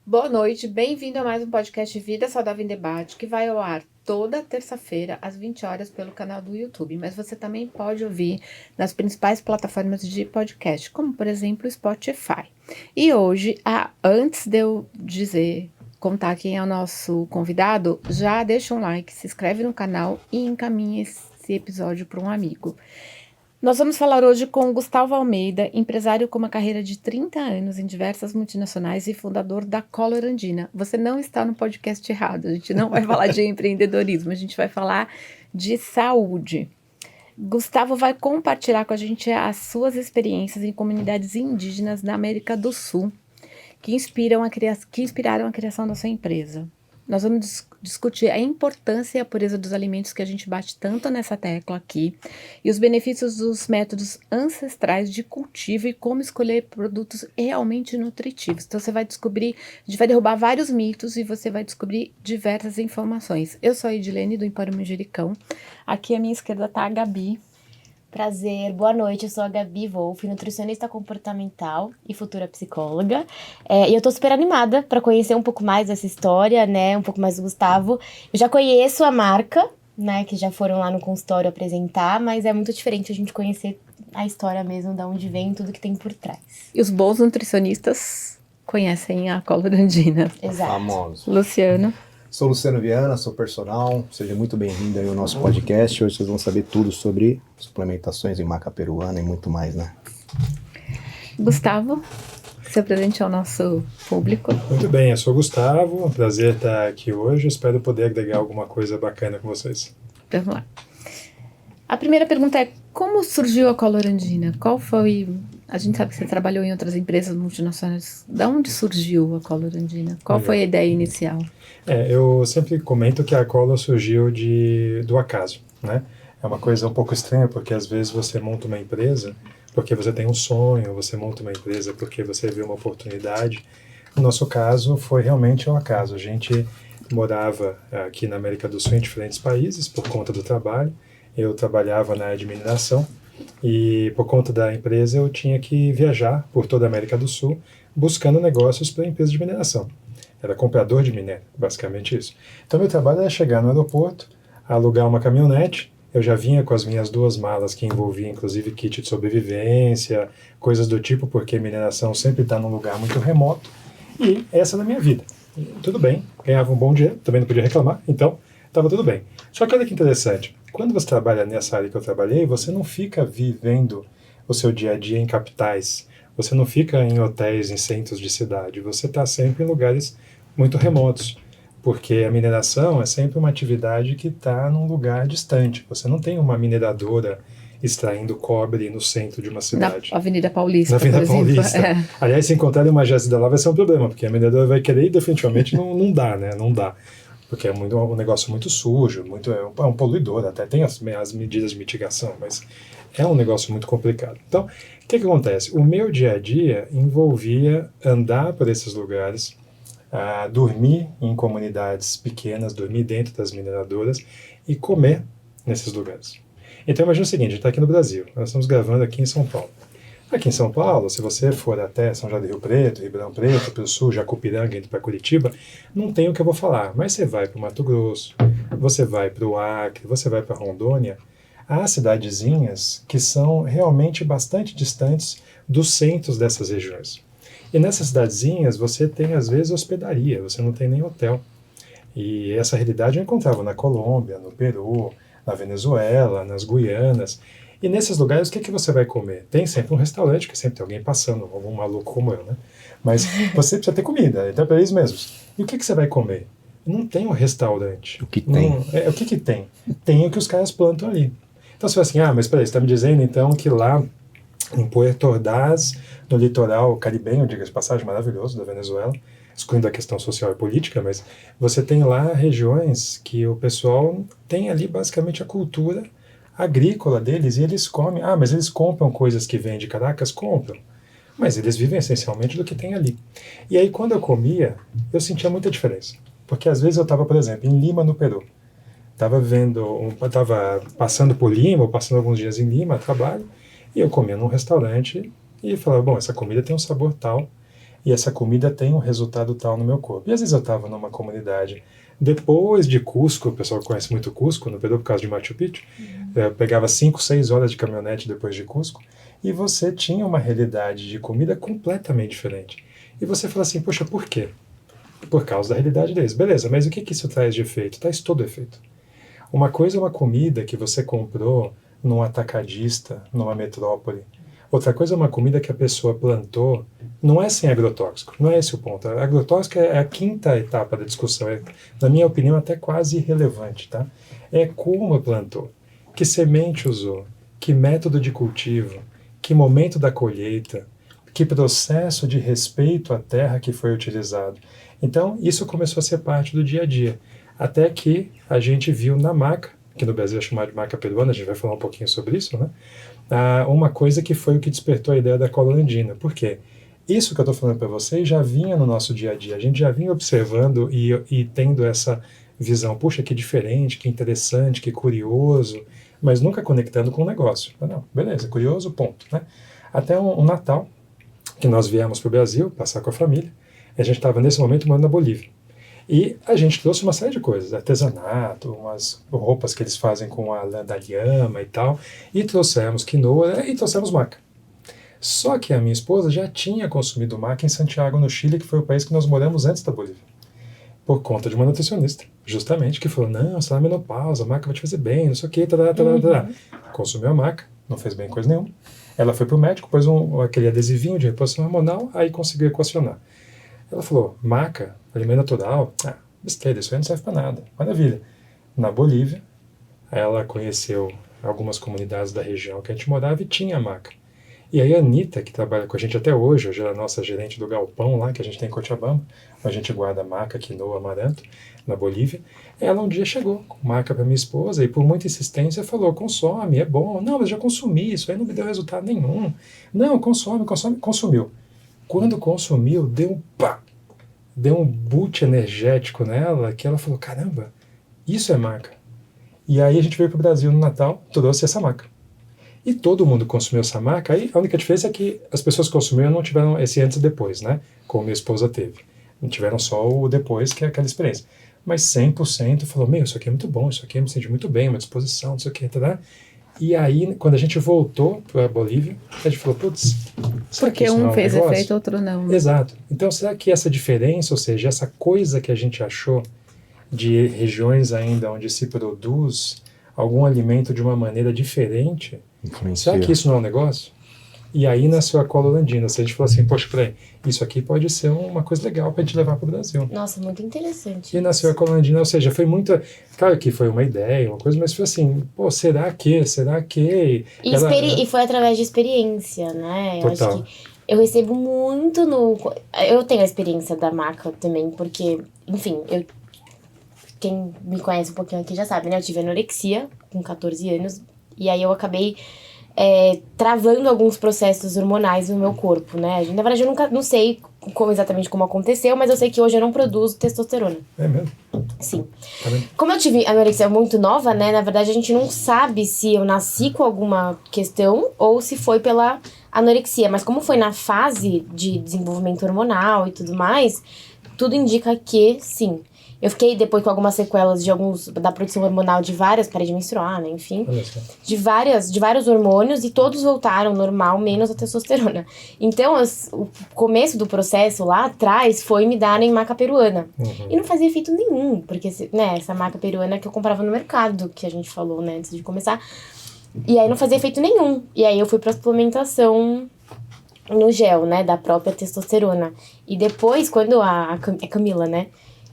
Boa noite, bem-vindo a mais um podcast Vida Saudável em Debate, que vai ao ar toda terça-feira, às 20 horas, pelo canal do YouTube. Mas você também pode ouvir nas principais plataformas de podcast, como, por exemplo, o Spotify. E hoje, antes de eu contar quem é o nosso convidado, já deixa um like, se inscreve no canal e encaminha esse episódio para um amigo. Nós vamos falar hoje com Gustavo Almeida, empresário com uma carreira de 30 anos em diversas multinacionais e fundador da Color Andina. Você não está no podcast errado, a gente não vai falar de empreendedorismo, a gente vai falar de saúde. Gustavo vai compartilhar com a gente as suas experiências em comunidades indígenas na América do Sul, que inspiraram a criação da sua empresa. Nós vamos discutir a importância e a pureza dos alimentos que a gente bate tanto nessa tecla aqui e os benefícios dos métodos ancestrais de cultivo e como escolher produtos realmente nutritivos. Então você vai descobrir, a gente vai derrubar vários mitos e você vai descobrir diversas informações. Eu sou a Edilene do Empório Manjericão. Aqui à minha esquerda está a Gabi. Prazer, boa noite, eu sou a Gabi Wolff, nutricionista comportamental e futura psicóloga. E eu tô super animada para conhecer um pouco mais dessa história, né, um pouco mais do Gustavo. Eu já conheço a marca, né, que já foram lá no consultório apresentar, mas é muito diferente a gente conhecer a história mesmo, de onde vem, tudo que tem por trás. E os bons nutricionistas conhecem a Color Andina. Exato. Famoso. Luciano. Sou Luciano Viana, sou personal, seja muito bem-vindo aí ao nosso podcast. Hoje vocês vão saber tudo sobre suplementações em maca peruana e muito mais, né? Gustavo, se apresente ao nosso público. Muito bem, eu sou o Gustavo, prazer estar aqui hoje, espero poder agregar alguma coisa bacana com vocês. Vamos lá. A primeira pergunta é, como surgiu a Color Andina? Qual foi... A gente sabe que você trabalhou em outras empresas multinacionais. Da onde surgiu a Color Andina? Qual foi a ideia inicial? Eu sempre comento que a Color surgiu do acaso, né? É uma coisa um pouco estranha, porque às vezes você monta uma empresa porque você tem um sonho, você monta uma empresa porque você vê uma oportunidade. No nosso caso, foi realmente um acaso. A gente morava aqui na América do Sul em diferentes países por conta do trabalho. Eu trabalhava na admiração e por conta da empresa eu tinha que viajar por toda a América do Sul buscando negócios para a empresa de mineração. Era comprador de minério, basicamente isso. Então meu trabalho era chegar no aeroporto, alugar uma caminhonete. Eu já vinha com as minhas 2 malas que envolvia inclusive kit de sobrevivência, coisas do tipo, porque mineração sempre está num lugar muito remoto. E essa era a minha vida. E, tudo bem, ganhava um bom dinheiro, também não podia reclamar, então estava tudo bem. Só que olha que interessante, quando você trabalha nessa área que eu trabalhei, você não fica vivendo o seu dia a dia em capitais, você não fica em hotéis, em centros de cidade, você está sempre em lugares muito remotos, porque a mineração é sempre uma atividade que está num lugar distante, você não tem uma mineradora extraindo cobre no centro de uma cidade. Na Avenida Paulista, Na Avenida por exemplo. Paulista. Aliás, se encontrarem uma jazida lá vai ser um problema, porque a mineradora vai querer e definitivamente não dá, né? Não dá. Porque é um negócio muito sujo, é um poluidor, até tem as medidas de mitigação, mas é um negócio muito complicado. Então, o que acontece? O meu dia a dia envolvia andar por esses lugares, dormir em comunidades pequenas, dormir dentro das mineradoras e comer nesses lugares. Então imagina o seguinte, a gente está aqui no Brasil, nós estamos gravando aqui em São Paulo. Aqui em São Paulo, se você for até São João do Rio Preto, Ribeirão Preto, pelo sul, Jacupiranga, indo para Curitiba, não tem o que eu vou falar. Mas você vai para o Mato Grosso, você vai para o Acre, você vai para Rondônia, há cidadezinhas que são realmente bastante distantes dos centros dessas regiões. E nessas cidadezinhas você tem, às vezes, hospedaria, você não tem nem hotel. E essa realidade eu encontrava na Colômbia, no Peru, na Venezuela, nas Guianas. E nesses lugares, o que você vai comer? Tem sempre um restaurante, que sempre tem alguém passando, algum maluco como eu, né? Mas você precisa ter comida, então é para eles mesmos. E o que você vai comer? Não tem um restaurante. O que tem? O que tem? Tem o que os caras plantam ali. Então você fala assim, mas peraí, você está me dizendo então que lá em Puerto Ordaz, no litoral caribenho, diga-se de passagem, maravilhoso, da Venezuela, excluindo a questão social e política, mas você tem lá regiões que o pessoal tem ali basicamente a cultura agrícola deles e eles comem. Mas eles compram coisas que vêm de Caracas? Compram. Mas eles vivem essencialmente do que tem ali. E aí quando eu comia, eu sentia muita diferença. Porque às vezes eu estava, por exemplo, em Lima, no Peru. Estava passando por Lima, ou passando alguns dias em Lima, a trabalho, e eu comia num restaurante e falava, bom, essa comida tem um sabor tal. e essa comida tem um resultado tal no meu corpo. E às vezes eu estava numa comunidade, depois de Cusco, o pessoal conhece muito Cusco no Peru por causa de Machu Picchu, pegava 5, 6 horas de caminhonete depois de Cusco, e você tinha uma realidade de comida completamente diferente. E você fala assim, poxa, por quê? Por causa da realidade deles. Beleza, mas o que isso traz de efeito? Traz todo efeito. Uma coisa é uma comida que você comprou num atacadista, numa metrópole. Outra coisa é uma comida que a pessoa plantou, não é sem agrotóxico, não é esse o ponto. A agrotóxico é a quinta etapa da discussão, na minha opinião até quase irrelevante, tá? É como plantou, que semente usou, que método de cultivo, que momento da colheita, que processo de respeito à terra que foi utilizado. Então, isso começou a ser parte do dia a dia, até que a gente viu na maca, que no Brasil é chamada de maca peruana, a gente vai falar um pouquinho sobre isso, né? Uma coisa que foi o que despertou a ideia da cola andina. Por quê? Isso que eu estou falando para vocês já vinha no nosso dia a dia, a gente já vinha observando e tendo essa visão, puxa, que diferente, que interessante, que curioso, mas nunca conectando com o negócio. Não, beleza, curioso, ponto, né? Até um Natal, que nós viemos para o Brasil, passar com a família, e a gente estava nesse momento morando na Bolívia. E a gente trouxe uma série de coisas, artesanato, umas roupas que eles fazem com a lã da lhama e tal, e trouxemos quinoa e trouxemos maca. Só que a minha esposa já tinha consumido maca em Santiago, no Chile, que foi o país que nós moramos antes da Bolívia, por conta de uma nutricionista, justamente, que falou, não, você está na menopausa, a maca vai te fazer bem, não sei o quê, Consumiu a maca, não fez bem coisa nenhuma. Ela foi pro médico, pôs aquele adesivinho de reposição hormonal, aí conseguiu equacionar. Ela falou, maca, alimento natural, besteira, isso aí não serve para nada. Maravilha. Na Bolívia, ela conheceu algumas comunidades da região que a gente morava e tinha maca. E aí a Anitta, que trabalha com a gente até hoje é a nossa gerente do galpão lá, que a gente tem em Cochabamba, a gente guarda maca, quinoa, amaranto, na Bolívia, ela um dia chegou com maca para minha esposa e por muita insistência falou, consome, é bom. Não, mas já consumi, isso aí não me deu resultado nenhum. Não, consumiu. Quando consumiu, deu um boot energético nela, que ela falou, caramba, isso é maca. E aí a gente veio para o Brasil no Natal, trouxe essa maca. E todo mundo consumiu essa maca, aí a única diferença é que as pessoas que consumiram não tiveram esse antes e depois, né? Como minha esposa teve. Não tiveram só o depois, que é aquela experiência. Mas 100% falou, isso aqui é muito bom, isso aqui eu me senti muito bem, uma disposição, não sei o que, tá? E aí, quando a gente voltou para a Bolívia, a gente falou, putz, será que Porque isso não é um um fez negócio? efeito, outro não. Né? Exato. Então, será que essa diferença, ou seja, essa coisa que a gente achou de regiões ainda onde se produz algum alimento de uma maneira diferente, será que isso não é um negócio? E aí nasceu a cola holandina. Se a gente falou assim, poxa, peraí, isso aqui pode ser uma coisa legal para a gente levar para o Brasil. Nossa, muito interessante. E nasceu a cola holandina, ou seja, foi muito... Claro que foi uma ideia, uma coisa, mas foi assim, será que? E foi através de experiência, né? Eu Total. acho que eu recebo muito Eu tenho a experiência da maca também, porque, enfim, quem me conhece um pouquinho aqui já sabe, né? Eu tive anorexia com 14 anos, e aí eu acabei travando alguns processos hormonais no meu corpo, né? Na verdade, eu não sei exatamente como aconteceu, mas eu sei que hoje eu não produzo testosterona. É mesmo? Sim. Tá vendo? Como eu tive anorexia muito nova, né? Na verdade, a gente não sabe se eu nasci com alguma questão ou se foi pela anorexia. Mas como foi na fase de desenvolvimento hormonal e tudo mais, tudo indica que sim. Eu fiquei depois com algumas sequelas da produção hormonal de várias, parei de menstruar, né? Enfim, Olha só. de vários hormônios e todos voltaram normal, menos a testosterona. Então, o começo do processo lá atrás foi me darem maca peruana. Uhum. E não fazia efeito nenhum, porque, né, essa maca peruana que eu comprava no mercado, que a gente falou, né, antes de começar. E aí não fazia efeito nenhum. E aí eu fui pra suplementação no gel, né, da própria testosterona. E depois, quando a Camila, né,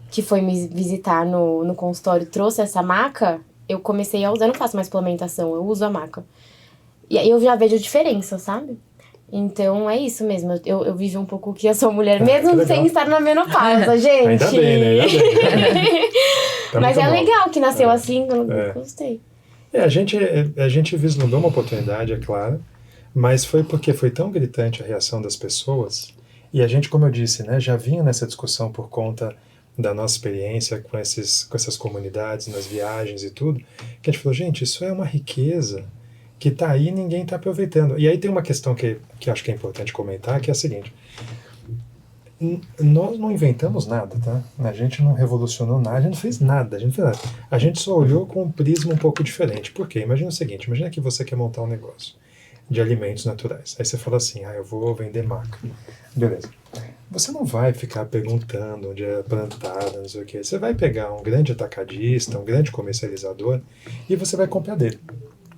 que foi me visitar no consultório, trouxe essa maca, eu comecei a usar. Eu não faço mais suplementação, eu uso a maca. E aí eu já vejo diferença, sabe? Então é isso mesmo. Eu vivo um pouco o que eu sou mulher, mesmo sem estar na menopausa, gente. Ainda bem, né? Ainda bem. Tá Mas muito é bom. legal que nasceu assim, eu gostei. A gente vislumbrou uma oportunidade, é claro, mas foi porque foi tão gritante a reação das pessoas, e a gente, como eu disse, né, já vinha nessa discussão por conta da nossa experiência com essas comunidades, nas viagens e tudo, que a gente falou, gente, isso é uma riqueza que está aí e ninguém está aproveitando. E aí tem uma questão que acho que é importante comentar, que é a seguinte: nós não inventamos nada, tá? A gente não revolucionou nada, a gente não fez nada, a gente só olhou com um prisma um pouco diferente. Por quê? Imagina o seguinte, imagina que você quer montar um negócio de alimentos naturais. Aí você fala assim, eu vou vender maca. Beleza. Você não vai ficar perguntando onde é plantada, não sei o quê. Você vai pegar um grande atacadista, um grande comercializador, e você vai comprar dele.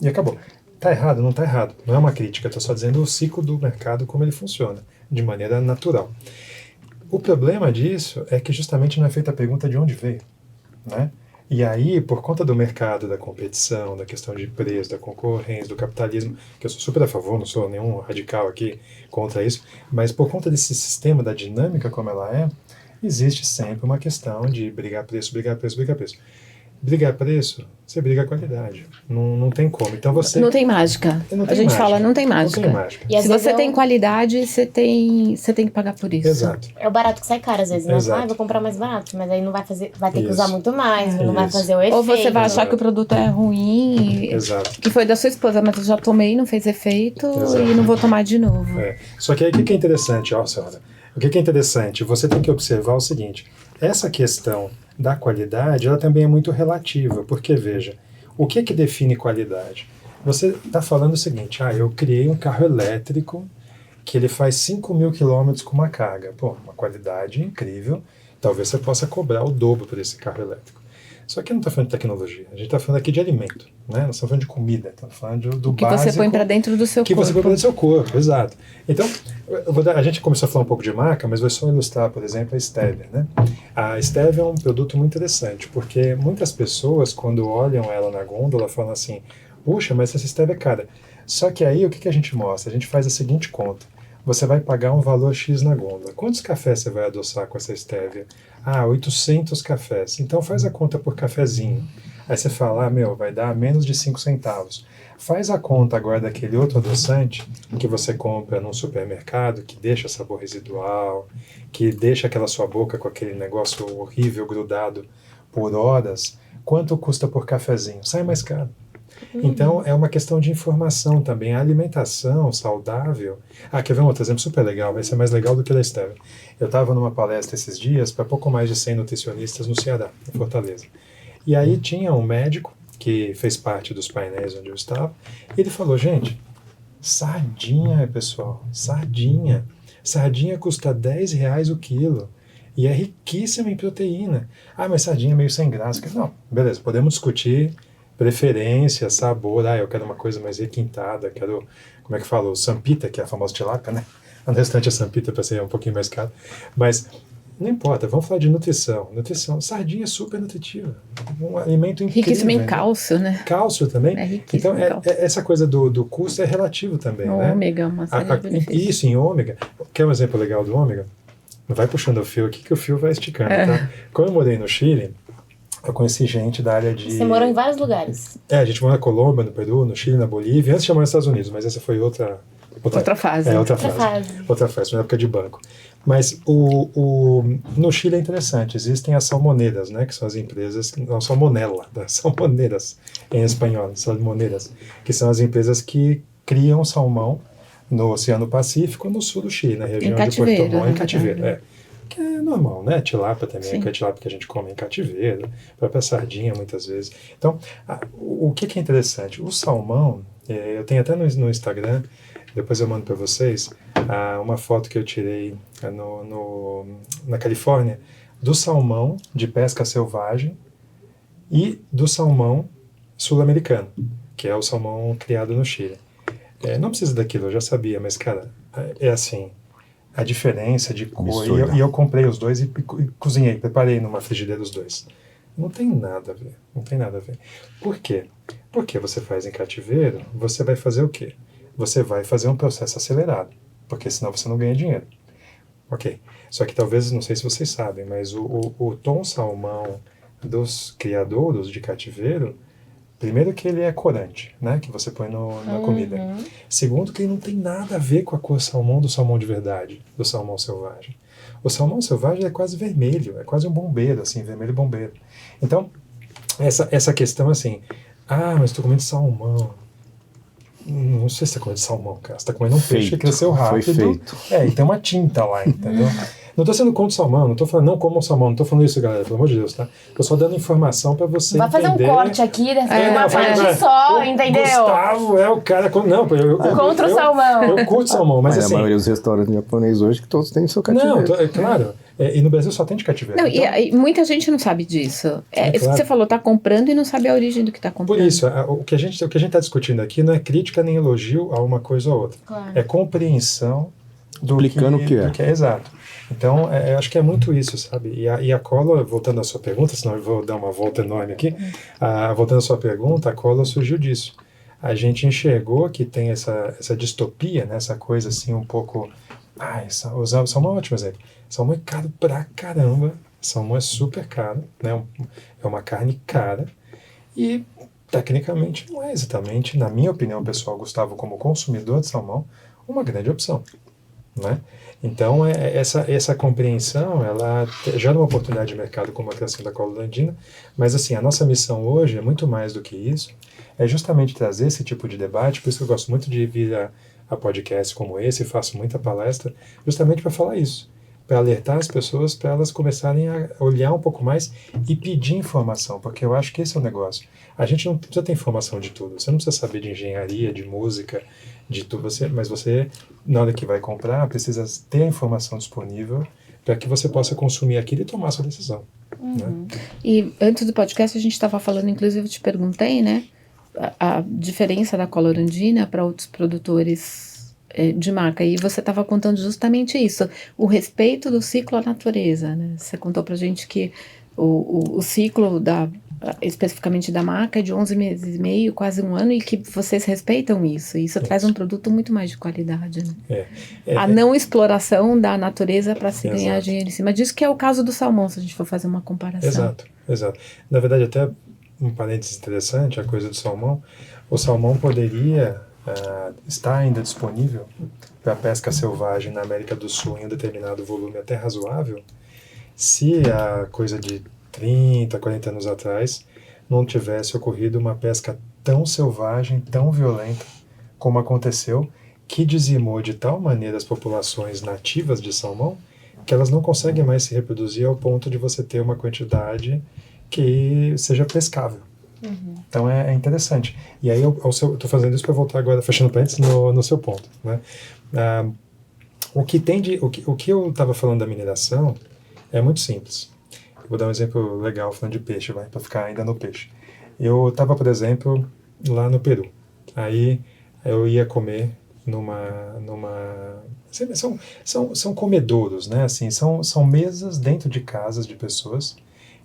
E acabou. Tá errado? Não tá errado. Não é uma crítica, eu tô só dizendo o ciclo do mercado, como ele funciona, de maneira natural. O problema disso é que justamente não é feita a pergunta de onde veio, né? E aí, por conta do mercado, da competição, da questão de preço, da concorrência, do capitalismo, que eu sou super a favor, não sou nenhum radical aqui contra isso, mas por conta desse sistema, da dinâmica como ela é, existe sempre uma questão de brigar preço, brigar preço, brigar preço. Brigar preço, você briga a qualidade. Não tem como. Então você... Não tem mágica. Não tem A gente mágica. fala, não tem mágica. Não tem mágica. E às Se vezes você é tem qualidade, você tem que pagar por isso. Exato. É o barato que sai caro, às vezes, né? Exato. Vou comprar mais barato, mas aí não vai fazer, vai ter que Isso. usar muito mais, não vai Isso. fazer o efeito. Ou você vai achar que o produto é ruim, Exato. que foi da sua esposa, mas eu já tomei, não fez efeito Exato. e não vou tomar de novo. Só que aí o que é interessante, senhora? O que é interessante? Você tem que observar o seguinte, essa questão da qualidade, ela também é muito relativa, porque, veja, o que define qualidade? Você está falando o seguinte, eu criei um carro elétrico que ele faz 5.000 quilômetros com uma carga. Pô, uma qualidade incrível, talvez você possa cobrar o dobro por esse carro elétrico. Só que não está falando de tecnologia, a gente está falando aqui de alimento, né? Nós estamos falando de comida, estamos falando do Que básico. você põe para dentro do seu Que corpo. você põe para dentro do seu corpo, exato. Então, a gente começou a falar um pouco de marca, mas vou só ilustrar, por exemplo, a Stevia, né? A Stevia é um produto muito interessante, porque muitas pessoas, quando olham ela na gôndola, falam assim, puxa, mas essa Stevia é cara. Só que aí, o que a gente mostra? A gente faz a seguinte conta. Você vai pagar um valor X na gôndola. Quantos cafés você vai adoçar com essa Stevia? 800 cafés. Então faz a conta por cafezinho. Aí você fala, vai dar menos de 5 centavos. Faz a conta agora daquele outro adoçante que você compra num supermercado, que deixa sabor residual, que deixa aquela sua boca com aquele negócio horrível grudado por horas. Quanto custa por cafezinho? Sai mais caro. Então, é uma questão de informação também. A alimentação saudável... quer ver um outro exemplo super legal? Vai ser mais legal do que da Stevia. Eu estava numa palestra esses dias para pouco mais de 100 nutricionistas no Ceará, em Fortaleza. E aí tinha um médico que fez parte dos painéis onde eu estava, e ele falou, gente, sardinha, pessoal, sardinha. Sardinha custa R$10 o quilo. E é riquíssima em proteína. Mas sardinha é meio sem graça. Não, beleza, podemos discutir preferência, sabor, eu quero uma coisa mais requintada, quero, como é que fala, o sampita, que é a famosa tilápia, né? No restante a sampita para ser um pouquinho mais caro, mas não importa, vamos falar de nutrição. Sardinha é super nutritiva, um alimento incrível. Riquíssimo em cálcio, né? Cálcio também. É riquíssimo então, essa coisa do custo é relativo também, né? Ômega, uma série de benefícios. Isso, em ômega. Quer um exemplo legal do ômega? Vai puxando o fio aqui, que o fio vai esticando, tá? Quando eu morei no Chile, eu conheci gente da área de... Você morou em vários lugares. A gente morou na Colômbia, no Peru, no Chile, na Bolívia, antes de chamar nos Estados Unidos, mas essa foi outra fase. Outra fase, na época de banco. Mas no Chile é interessante, existem as salmoneiras, né, que são as empresas, não, salmonella, salmoneiras em espanhol, salmoneiras, que são as empresas que criam salmão no Oceano Pacífico, no sul do Chile, na região de Puerto Montt, em cativeiro. Que é normal, né? Tilápia também, que é tilápia que a gente come em cativeiro, a própria sardinha muitas vezes. Então, o que é interessante? O salmão, eu tenho até no Instagram, depois eu mando para vocês, uma foto que eu tirei na Califórnia, do salmão de pesca selvagem e do salmão sul-americano, que é o salmão criado no Chile. Não precisa daquilo, eu já sabia, mas, cara, é assim... A diferença de cor, e eu comprei os dois e cozinhei, preparei numa frigideira os dois. Não tem nada a ver. Por quê? Porque você faz em cativeiro, você vai fazer o quê? Você vai fazer um processo acelerado, porque senão você não ganha dinheiro. Ok. Só que talvez, não sei se vocês sabem, mas o tom salmão dos criadouros de cativeiro, primeiro que ele é corante, né, que você põe na comida. Segundo que ele não tem nada a ver com a cor salmão do salmão de verdade, do salmão selvagem. O salmão selvagem é quase vermelho, é quase um bombeiro, assim, vermelho bombeiro. Então, essa questão assim, mas estou comendo salmão. Não sei se você está comendo salmão, cara. Você está comendo um peixe que cresceu rápido. Foi feito. E tem uma tinta lá, entendeu? Não estou sendo contra o salmão, não estou falando não comam salmão, não estou falando isso, galera, pelo amor de Deus, tá? Estou só dando informação para você Vai fazer entender. um corte aqui, uma parte mas só, o entendeu? Gustavo é o cara... Não, Contra o salmão. Eu curto salmão, mas Mas assim... a maioria dos restaurantes japoneses hoje que todos têm seu cativeiro. Não, é claro. E no Brasil só tem de cativeiro. Não, então, e muita gente não sabe disso. Isso que claro. você falou, tá comprando e não sabe a origem do que tá comprando. Por isso, o que a gente está discutindo aqui não é crítica nem elogio a uma coisa ou outra. Claro. É compreensão do Explicando o que é. do que é exato. Então, eu acho que é muito isso, sabe? E a cola, voltando à sua pergunta, senão eu vou dar uma volta enorme aqui, voltando à sua pergunta, a cola surgiu disso. A gente enxergou que tem essa distopia, né? Essa coisa assim um pouco... salmão é um ótimo exemplo. Salmão é caro pra caramba. Salmão é super caro, né? É uma carne cara. E, tecnicamente, não é exatamente, na minha opinião pessoal, Gustavo, como consumidor de salmão, uma grande opção, né? Então, essa compreensão, ela gera uma oportunidade de mercado como a criação da cola andina, mas, assim, a nossa missão hoje é muito mais do que isso, é justamente trazer esse tipo de debate, por isso que eu gosto muito de vir a podcast como esse, faço muita palestra, justamente para falar isso, para alertar as pessoas, para elas começarem a olhar um pouco mais e pedir informação, porque eu acho que esse é o negócio. A gente não precisa ter informação de tudo, você não precisa saber de engenharia, de música, de tudo, mas você, na hora que vai comprar, precisa ter a informação disponível para que você possa consumir aquilo e tomar a sua decisão. Né? E antes do podcast a gente estava falando, inclusive eu te perguntei, né, a diferença da cola andina para outros produtores de maca, e você estava contando justamente isso, o respeito do ciclo à natureza, né? Você contou pra gente que o ciclo especificamente da maca é de 11 meses e meio, quase um ano, e que vocês respeitam isso, e isso traz um produto muito mais de qualidade, né? A não exploração da natureza para se ganhar dinheiro em cima disso, que é o caso do salmão, se a gente for fazer uma comparação. Exato. Na verdade, até um parênteses interessante, a coisa do salmão, o salmão poderia está ainda disponível para pesca selvagem na América do Sul em um determinado volume até razoável, se a coisa de 30, 40 anos atrás não tivesse ocorrido uma pesca tão selvagem, tão violenta como aconteceu, que dizimou de tal maneira as populações nativas de salmão que elas não conseguem mais se reproduzir ao ponto de você ter uma quantidade que seja pescável. Então é interessante. E aí eu estou fazendo isso para voltar agora, fechando parênteses, no seu ponto. Né? O que eu estava falando da mineração é muito simples. Eu vou dar um exemplo legal falando de peixe, para ficar ainda no peixe. Eu estava, por exemplo, lá no Peru. Aí eu ia comer são comedouros, né? Assim, são mesas dentro de casas de pessoas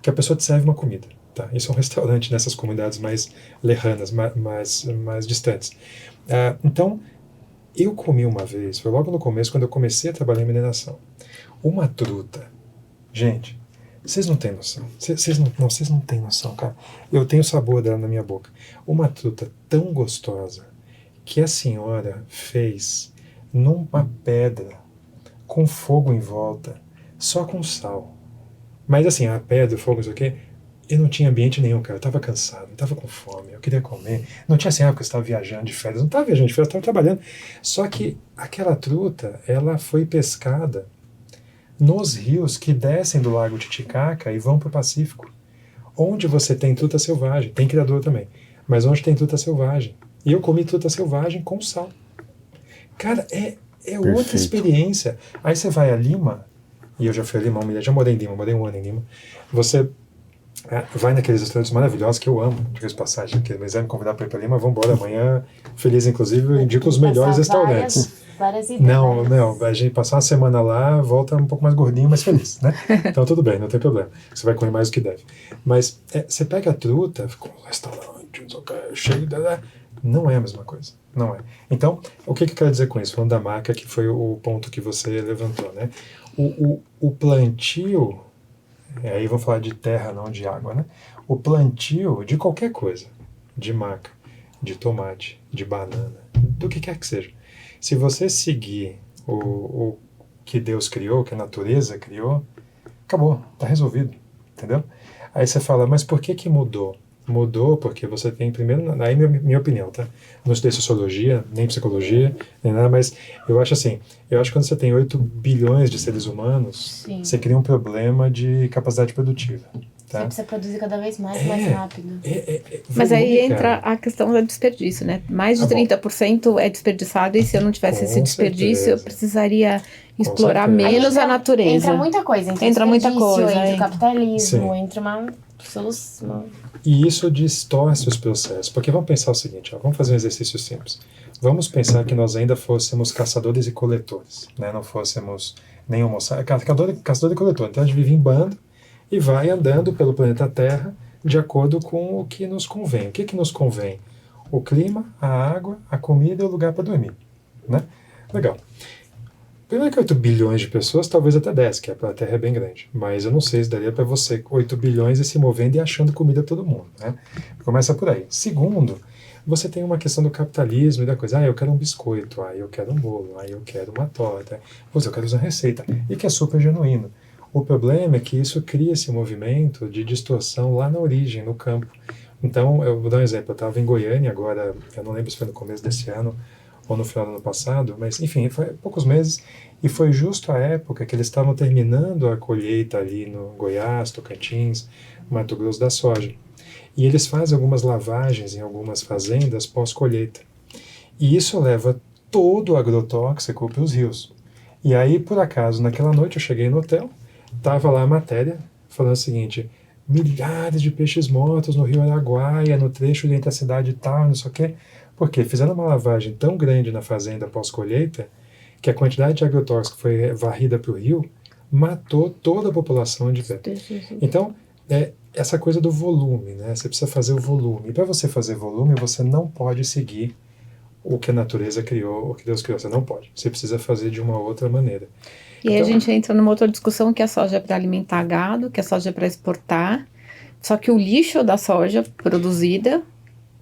que a pessoa te serve uma comida. Tá? Isso é um restaurante nessas comunidades mais lerranas, mais distantes. Então, eu comi uma vez, foi logo no começo, quando eu comecei a trabalhar em mineração, uma truta. Gente, vocês não têm noção. Vocês não têm noção, cara. Eu tenho o sabor dela na minha boca. Uma truta tão gostosa que a senhora fez numa pedra, com fogo em volta, só com sal. Mas assim, a pedra, o fogo, não sei o quê, eu não tinha ambiente nenhum, cara. Eu estava cansado, eu estava com fome, eu queria comer. Não tinha assim, porque eu estava viajando de férias. Não estava viajando de férias, eu estava trabalhando. Só que aquela truta, ela foi pescada nos rios que descem do Lago Titicaca e vão para o Pacífico. Onde você tem truta selvagem, tem criador também, mas onde tem truta selvagem. E eu comi truta selvagem com sal. Cara, é outra experiência. Aí você vai a Lima, e eu já fui a Lima, já morei em Lima, morei um ano em Lima. Você vai naqueles restaurantes maravilhosos que eu amo, de passagem, que eles me convidar para ir para Lima, vamos embora amanhã, feliz inclusive, eu indico os melhores restaurantes. Várias ideias. Não, a gente passar uma semana lá, volta um pouco mais gordinho, mais feliz, né? Então tudo bem, não tem problema, você vai comer mais do que deve. Mas você pega a truta, com um restaurante, cheio de... Não é a mesma coisa, não é. Então, o que eu quero dizer com isso? Falando da marca, que foi o ponto que você levantou, né? O plantio, aí vou falar de terra, não de água, né? O plantio de qualquer coisa, de maca, de tomate, de banana, do que quer que seja. Se você seguir o que Deus criou, que a natureza criou, acabou, está resolvido, entendeu? Aí você fala, mas por que mudou? Mudou porque você tem, primeiro, aí minha opinião, tá? Não estudei sociologia, nem psicologia, nem nada, mas eu acho assim, eu acho que quando você tem 8 bilhões de seres humanos, Sim. você cria um problema de capacidade produtiva, Você tá? precisa produzir cada vez mais rápido. Mas aí volume, entra cara. a questão do desperdício, né? Mais de Ah, bom. 30% é desperdiçado, e se eu não tivesse esse Com desperdício, eu certeza. precisaria Com explorar certeza. menos a natureza. Entra muita coisa. Entra muita desperdício, coisa, entra é. o capitalismo, Sim. entra uma solução. E isso distorce os processos, porque vamos pensar o seguinte, ó, vamos fazer um exercício simples. Vamos pensar que nós ainda fôssemos caçadores e coletores, né? Não fôssemos nem homo sapiens, caçador e coletor. Então a gente vive em bando e vai andando pelo planeta Terra de acordo com o que nos convém. O que que nos convém? O clima, a água, a comida e o lugar para dormir, né? Legal. Primeiro que 8 bilhões de pessoas, talvez até 10, que a Terra é bem grande. Mas eu não sei se daria para você 8 bilhões e se movendo e achando comida a todo mundo, né? Começa por aí. Segundo, você tem uma questão do capitalismo e da coisa. Ah, eu quero um biscoito, ah, eu quero um bolo, ah, eu quero uma torta, pois eu quero usar receita. E que é super genuíno. O problema é que isso cria esse movimento de distorção lá na origem, no campo. Então, eu vou dar um exemplo. Eu estava em Goiânia agora, eu não lembro se foi no começo desse ano ou no final do ano passado, mas enfim, foi poucos meses, e foi justo a época que eles estavam terminando a colheita ali no Goiás, Tocantins, Mato Grosso da soja. E eles fazem algumas lavagens em algumas fazendas pós-colheita. E isso leva todo o agrotóxico para os rios. E aí, por acaso, naquela noite eu cheguei no hotel, estava lá a matéria falando o seguinte: milhares de peixes mortos no rio Araguaia, no trecho entre a cidade e tal, não sei o quê. Porque fizeram uma lavagem tão grande na fazenda pós-colheita que a quantidade de agrotóxico foi varrida para o rio, matou toda a população de pé. Então, essa coisa do volume, né? Você precisa fazer o volume. E para você fazer volume, você não pode seguir o que a natureza criou, o que Deus criou. Você não pode. Você precisa fazer de uma outra maneira. E aí a Então, gente entra numa outra discussão, que a soja é para alimentar gado, que a soja é para exportar. Só que o lixo da soja produzida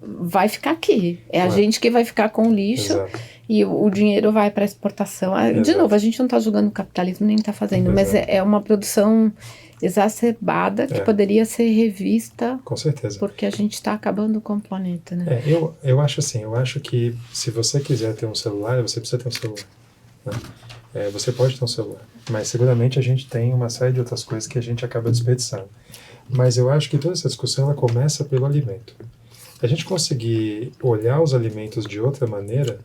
vai ficar aqui. É a Claro. gente que vai ficar com o lixo. Exato. E o dinheiro vai para exportação. De Exato. novo, a gente não está julgando o capitalismo, nem está fazendo, mas Exato. é uma produção exacerbada que poderia ser revista, Com certeza. porque a gente está acabando com o planeta, né? Eu acho assim, eu acho que se você quiser ter um celular, você precisa ter um celular, né? Você pode ter um celular, mas seguramente a gente tem uma série de outras coisas que a gente acaba desperdiçando. Mas eu acho que toda essa discussão ela começa pelo alimento. Se a gente conseguir olhar os alimentos de outra maneira,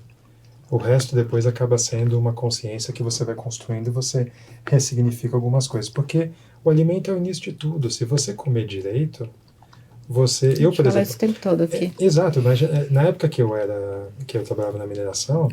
o resto depois acaba sendo uma consciência que você vai construindo e você ressignifica algumas coisas. Porque o alimento é o início de tudo. Se você comer direito, você... A gente Eu, por fala exemplo... isso o tempo todo aqui. Exato, mas na época que eu trabalhava na mineração,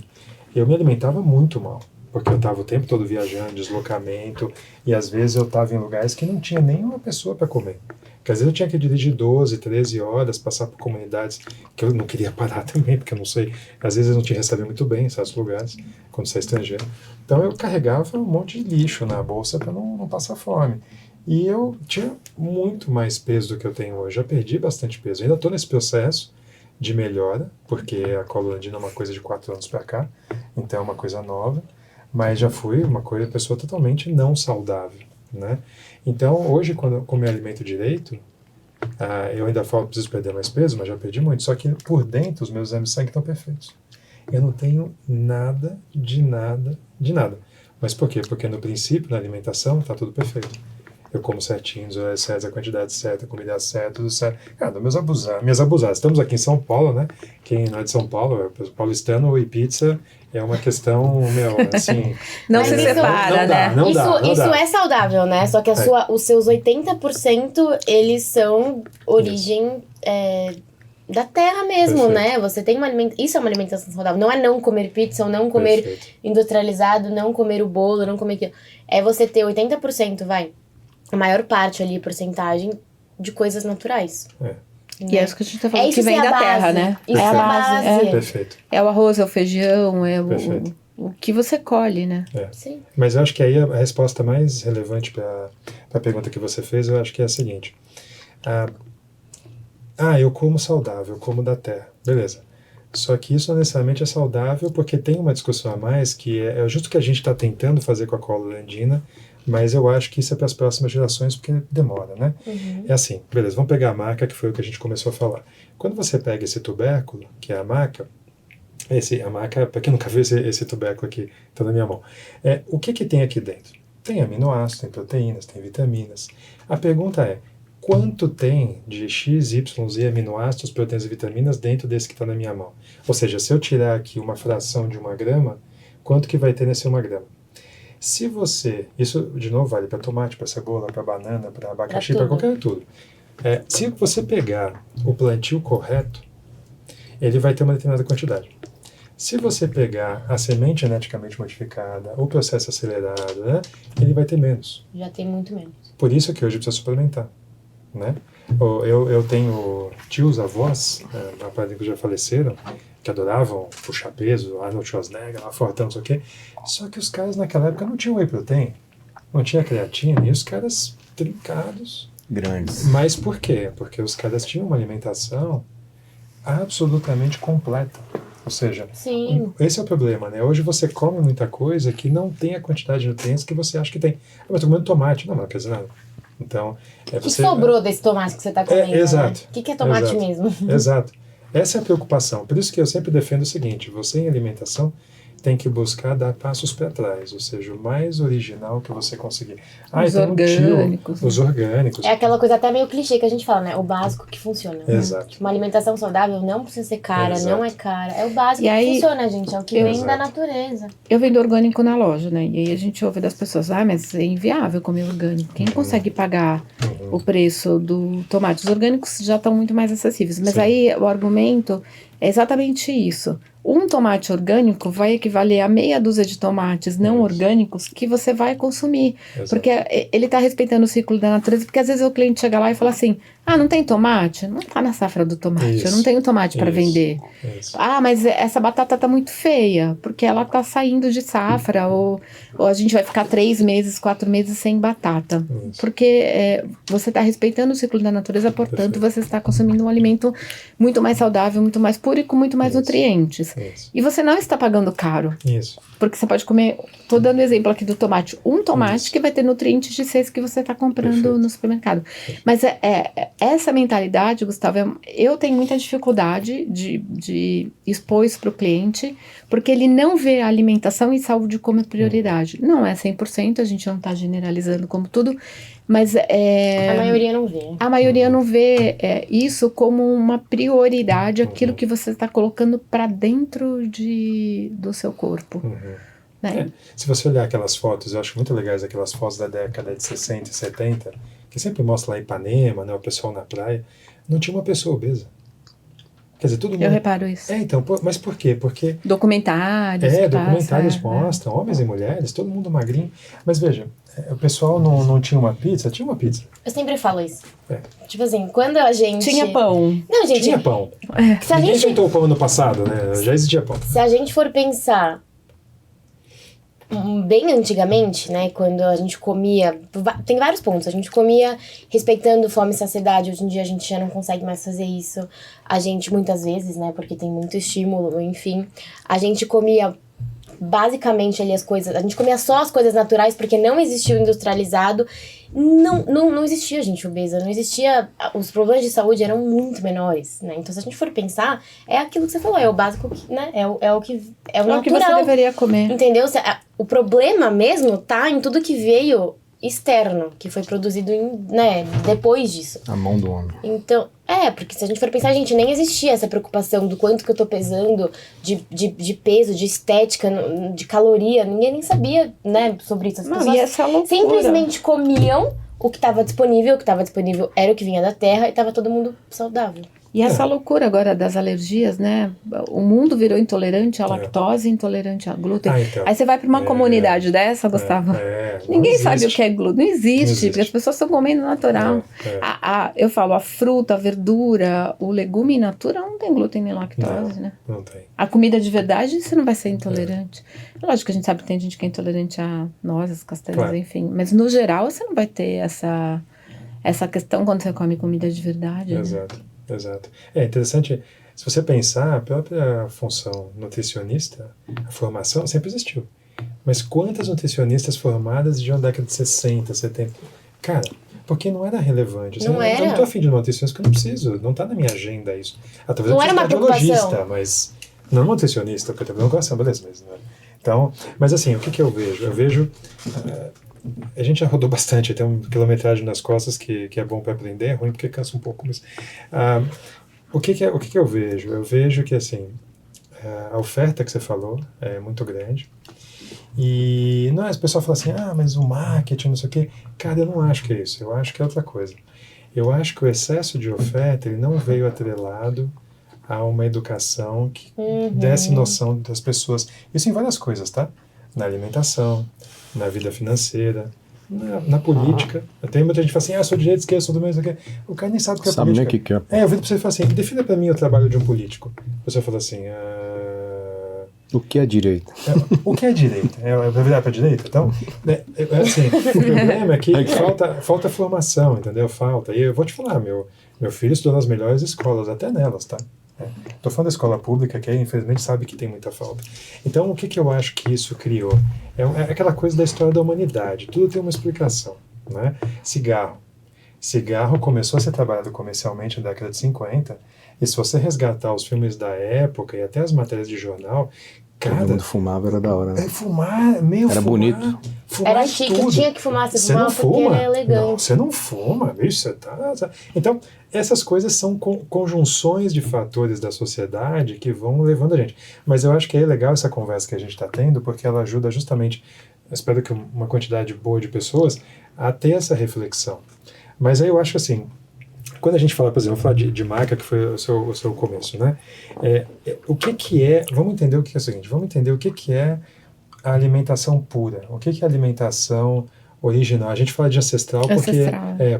eu me alimentava muito mal. Porque eu estava o tempo todo viajando, deslocamento, e às vezes eu estava em lugares que não tinha nenhuma pessoa para comer. Porque às vezes eu tinha que dirigir 12, 13 horas, passar por comunidades que eu não queria parar também, porque eu não sei, às vezes eu não te recebem muito bem em certos lugares, quando você é estrangeiro. Então eu carregava um monte de lixo na bolsa para não passar fome. E eu tinha muito mais peso do que eu tenho hoje, já perdi bastante peso. Ainda estou nesse processo de melhora, porque a cololandina é uma coisa de 4 anos para cá, então é uma coisa nova, mas já fui uma pessoa totalmente não saudável, né? Então, hoje, quando eu como alimento direito, eu ainda falo que preciso perder mais peso, mas já perdi muito. Só que por dentro, os meus exames de sangue estão perfeitos. Eu não tenho nada de nada de nada. Mas por quê? Porque no princípio, na alimentação, está tudo perfeito. Eu como certinho, os horários certos, a quantidade certa, a comida certa, tudo certo. Cara, minhas abusadas. Estamos aqui em São Paulo, né? Quem não é de São Paulo, é paulistano e pizza é uma questão, assim... Não se separa, né? Isso é saudável, né? Só que os seus 80%, eles são origem da terra mesmo, né? Você tem isso é uma alimentação saudável. Não é não comer pizza ou não comer industrializado, não comer o bolo, não comer aquilo. É você ter 80%, a maior parte ali, porcentagem, de coisas naturais. E é isso que a gente tá falando, que isso vem da terra, né? Isso é a base. Perfeito. É o arroz, é o feijão, é o que você colhe, né? Sim. Mas eu acho que aí a resposta mais relevante para a pergunta que você fez, eu acho que é a seguinte. Eu como saudável, eu como da terra. Beleza. Só que isso não necessariamente é saudável, porque tem uma discussão a mais, que é justo o que a gente está tentando fazer com a cólera andina, mas eu acho que isso é para as próximas gerações, porque demora, né? É assim, beleza, vamos pegar a maca, que foi o que a gente começou a falar. Quando você pega esse tubérculo, que é a maca, a maca, para quem nunca viu esse tubérculo aqui, está na minha mão, o que tem aqui dentro? Tem aminoácidos, tem proteínas, tem vitaminas. A pergunta é, quanto tem de X, Y, Z aminoácidos, proteínas e vitaminas dentro desse que está na minha mão? Ou seja, se eu tirar aqui uma fração de 1 grama, quanto que vai ter nesse 1 grama? Se você, isso de novo vale para tomate, para cebola, para banana, para abacaxi, para qualquer tudo. Se você pegar o plantio correto, ele vai ter uma determinada quantidade. Se você pegar a semente geneticamente modificada, o processo acelerado, né, ele vai ter menos. Já tem muito menos. Por isso que hoje precisa suplementar, né? Eu tenho tios, avós, que já faleceram, que adoravam puxar peso, Arnold Schwarzenegger, lá fortão, não sei o quê. Só que os caras naquela época não tinham whey protein, não tinha creatina, e os caras trincados. Grandes. Mas por quê? Porque os caras tinham uma alimentação absolutamente completa. Ou seja, Sim. esse é o problema, né? Hoje você come muita coisa que não tem a quantidade de nutrientes que você acha que tem. Ah, mas eu tô comendo tomate. Não, mas não quer dizer nada. Então, O que sobrou desse tomate que você tá comendo, exato. né? O que é tomate Exato. mesmo? Exato. Essa é a preocupação. Por isso que eu sempre defendo o seguinte, você em alimentação tem que buscar dar passos para trás, ou seja, o mais original que você conseguir. Os orgânicos. Os orgânicos. É aquela coisa até meio clichê que a gente fala, né? O básico que funciona. Né? Exato. Uma alimentação saudável não precisa ser cara, Exato. não é cara. É o básico E aí, que funciona, gente. É o que vem Exato. da natureza. Eu vendo orgânico na loja, né? E aí a gente ouve das pessoas, mas é inviável comer orgânico. Quem consegue pagar o preço do tomate? Os orgânicos já estão muito mais acessíveis. Mas Sim. aí o argumento é exatamente isso. Um tomate orgânico vai equivaler a meia dúzia de tomates não Isso. orgânicos que você vai consumir. Exato. Porque ele está respeitando o ciclo da natureza. Porque às vezes o cliente chega lá e fala assim, não tem tomate? Não está na safra do tomate. Isso. Eu não tenho tomate para Isso. vender. Isso. Mas essa batata tá muito feia, porque ela tá saindo de safra, ou a gente vai ficar 3 meses, 4 meses sem batata. Isso. Porque você tá respeitando o ciclo da natureza, portanto, Perfeito. você está consumindo um alimento muito mais saudável, muito mais puro e com muito mais Isso. nutrientes. Isso. E você não está pagando caro, Isso. porque você pode comer, tô dando exemplo aqui do tomate, um tomate Isso. que vai ter nutrientes de 6 que você tá comprando Perfeito. no supermercado. Mas essa mentalidade, Gustavo, eu tenho muita dificuldade de expor isso para o cliente, porque ele não vê a alimentação e saúde como prioridade. Não é 100%, a gente não está generalizando como tudo, mas A maioria não vê. a maioria não vê isso como uma prioridade, aquilo que você está colocando para dentro do seu corpo. Né? Se você olhar aquelas fotos, eu acho muito legais aquelas fotos da década de 60 e 70, que sempre mostra lá em Ipanema, né, o pessoal na praia, não tinha uma pessoa obesa. Quer dizer, todo mundo... Eu reparo isso. Então, mas por quê? Porque... Documentários. documentários mostram, homens e mulheres, todo mundo magrinho. Mas veja, o pessoal não tinha uma pizza? Tinha uma pizza. Eu sempre falo isso. É. Tipo assim, quando a gente... Tinha pão. Não, gente, Tinha pão. se a Ninguém gente inventou o pão no passado, né? Já existia pão. Se a gente for pensar bem antigamente, né, quando a gente comia, tem vários pontos, a gente comia respeitando fome e saciedade, hoje em dia a gente já não consegue mais fazer isso, a gente muitas vezes, né, porque tem muito estímulo, enfim, a gente comia basicamente ali as coisas, a gente comia só as coisas naturais porque não existia o industrializado, não existia gente obesa, não existia, os problemas de saúde eram muito menores, né, então se a gente for pensar, é aquilo que você falou, é o básico, né, é o natural. Que você deveria comer. Entendeu? O problema mesmo tá em tudo que veio externo, que foi produzido depois disso. A mão do homem. Então, porque se a gente for pensar, gente, nem existia essa preocupação do quanto que eu tô pesando, de peso, de estética, de caloria, ninguém nem sabia, né, sobre isso. As pessoas E essa loucura. simplesmente comiam o que estava disponível era o que vinha da terra e tava todo mundo saudável. E essa loucura agora das alergias, né? O mundo virou intolerante à lactose, intolerante a glúten. Então. Aí você vai para uma comunidade dessa, Gustavo. Ninguém sabe o que é glúten. Não existe, porque as pessoas estão comendo natural. Eu falo, a fruta, a verdura, o legume in natura não tem glúten nem lactose, né? Não tem. A comida de verdade, você não vai ser intolerante. Lógico que a gente sabe que tem gente que é intolerante a nozes, castanhas, enfim. Mas no geral, você não vai ter essa questão quando você come comida de verdade. Exato. É interessante, se você pensar, a própria função nutricionista, a formação sempre existiu. Mas quantas nutricionistas formadas de uma década de 60, 70? Cara, porque não era relevante. Assim, Não era. Eu não estou afim de nutricionista porque eu não preciso, não está na minha agenda isso. Talvez Não eu era uma cardiologista, preocupação. mas não nutricionista, porque eu tenho um coração, beleza, mas não é. Então, mas assim, o que eu vejo? Eu vejo, a gente já rodou bastante, tem uma quilometragem nas costas que é bom para aprender, é ruim porque cansa um pouco, mas o que eu vejo? Eu vejo que assim, a oferta que você falou é muito grande. E não é, as pessoas falam assim, mas o marketing, não sei o quê. Cara, eu não acho que é isso, eu acho que é outra coisa. Eu acho que o excesso de oferta, ele não veio atrelado a uma educação que desse noção das pessoas. Isso em várias coisas, tá? Na alimentação, na vida financeira, na política. Tem muita gente que fala assim, sou de direita, esquerda, sou do mesmo. O cara nem sabe o que é Sabe nem o política. que é. Eu viro pra você e falo assim, defina pra mim o trabalho de um político. Você fala assim, O que é direita? o que é direita? Vai virar para direita? Então, assim, o problema é que falta formação, entendeu? Falta. E eu vou te falar, meu filho estudou nas melhores escolas, até nelas, tá? Estou falando da escola pública, que aí, infelizmente, sabe que tem muita falta. Então, o que eu acho que isso criou? É aquela coisa da história da humanidade. Tudo tem uma explicação, né? Cigarro começou a ser trabalhado comercialmente na década de 50, e se você resgatar os filmes da época e até as matérias de jornal, Todo cara, mundo fumava, era da hora, né? fumar, bonito. Fumar Era chique, tudo. tinha que fumar, você Você não fumava porque fuma? era elegante. Não, você não fuma, bicho, você tá... Então, essas coisas são conjunções de fatores da sociedade que vão levando a gente. Mas eu acho que é legal essa conversa que a gente está tendo, porque ela ajuda justamente, espero que uma quantidade boa de pessoas, a ter essa reflexão. Mas aí eu acho assim, quando a gente fala, por exemplo, vou falar de marca, que foi o seu começo, né? O que é, vamos entender o que é o seguinte, vamos entender o que é a alimentação pura, o que é a alimentação original. A gente fala de ancestral.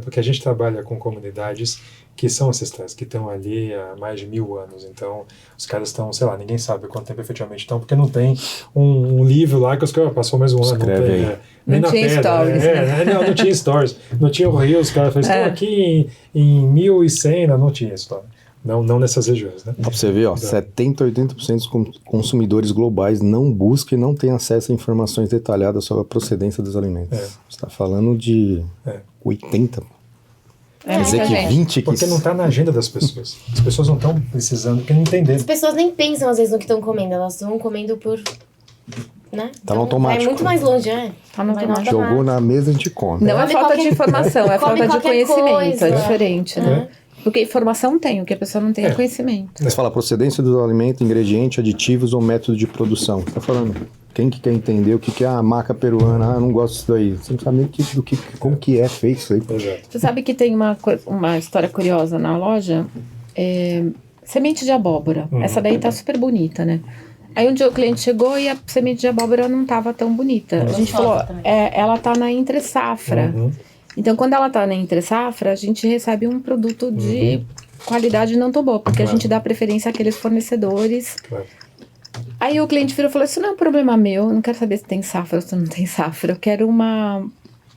Porque a gente trabalha com comunidades que são ancestrais, que estão ali há mais de 1000 anos. Então, os caras estão, sei lá, ninguém sabe quanto tempo efetivamente estão, porque não tem um livro lá que os caras passou mais um ano. Escreve não tem, aí. nem Não na tinha pedra. stories, né? Não tinha stories. Não tinha o Rio, os caras falaram, estou aqui em 1100, não tinha história. Não nessas regiões, né? Dá pra você ver, 70% a 80% dos consumidores globais não buscam e não têm acesso a informações detalhadas sobre a procedência dos alimentos. Você está falando de 80%. Quer dizer que 20% Porque não está na agenda das pessoas. As pessoas não estão precisando, porque não entenderam. As pessoas nem pensam às vezes no que estão comendo, elas vão comendo por... né? Tá no automático. Vai muito mais longe, né? Tá no Vai automático. Jogou na mesa e a gente come. Não é Come falta qualquer- de informação, é come falta de qualquer conhecimento. coisa. É diferente, né? É. Porque informação tem, o que a pessoa não tem é conhecimento. Você fala procedência do alimento, ingrediente, aditivos ou método de produção. Tá falando, quem que quer entender o que é a maca peruana? Não gosto disso daí. Você não sabe nem como que é feito isso aí. Exato. Você sabe que tem uma história curiosa na loja? Semente de abóbora. Essa daí tá super bonita, né? Aí um dia o cliente chegou e a semente de abóbora não tava tão bonita. A gente falou, ela tá na entre safra. Então, quando ela tá na entre safra, a gente recebe um produto de qualidade não tão boa, porque a gente dá preferência àqueles fornecedores. Claro. Aí o cliente virou e falou, isso não é um problema meu, eu não quero saber se tem safra ou se não tem safra, eu quero uma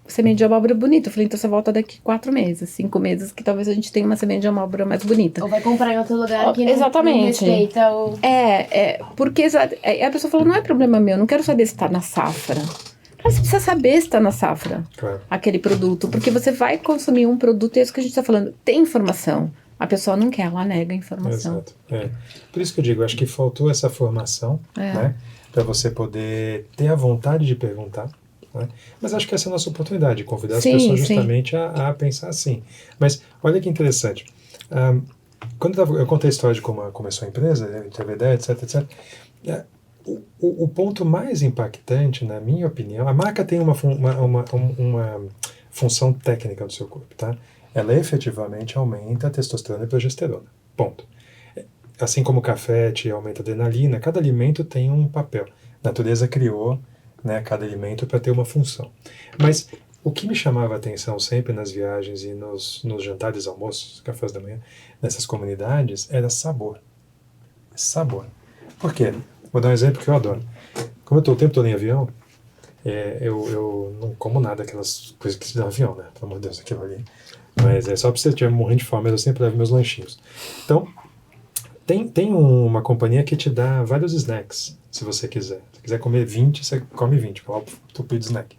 semente de abóbora bonita. Eu falei, então você volta daqui 4 meses, 5 meses, que talvez a gente tenha uma semente de abóbora mais bonita. Ou vai comprar em outro lugar que não Exatamente. respeita o... Porque a pessoa falou, não é problema meu, não quero saber se tá na safra. Mas você precisa saber se tá na safra, Claro. aquele produto, porque você vai consumir um produto, e é isso que a gente tá falando, tem informação. A pessoa não quer, ela nega a informação. Exato. Por isso que eu digo, acho que faltou essa formação, né? Para você poder ter a vontade de perguntar. Né? Mas acho que essa é a nossa oportunidade, de convidar as pessoas justamente a pensar assim. Mas olha que interessante. Quando eu contei a história de como começou a empresa, teve a ideia, etc. O ponto mais impactante, na minha opinião, a marca tem uma função técnica do seu corpo, tá? Ela efetivamente aumenta a testosterona e progesterona. Ponto. Assim como o café te aumenta a adrenalina, cada alimento tem um papel. A natureza criou, né, cada alimento para ter uma função. Mas o que me chamava a atenção sempre nas viagens e nos jantares, almoços, cafés da manhã, nessas comunidades, era sabor. Sabor. Por quê? Vou dar um exemplo que eu adoro. Como eu estou o tempo todo em avião, eu não como nada aquelas coisas que se dá no avião, né? Pelo amor de Deus, aquilo ali. Mas é só para você estiver morrendo de fome, mas eu sempre levo meus lanchinhos. Então, Tem uma companhia que te dá vários snacks, se você quiser. Se quiser comer 20, você come 20, óbvio, tupido de snack.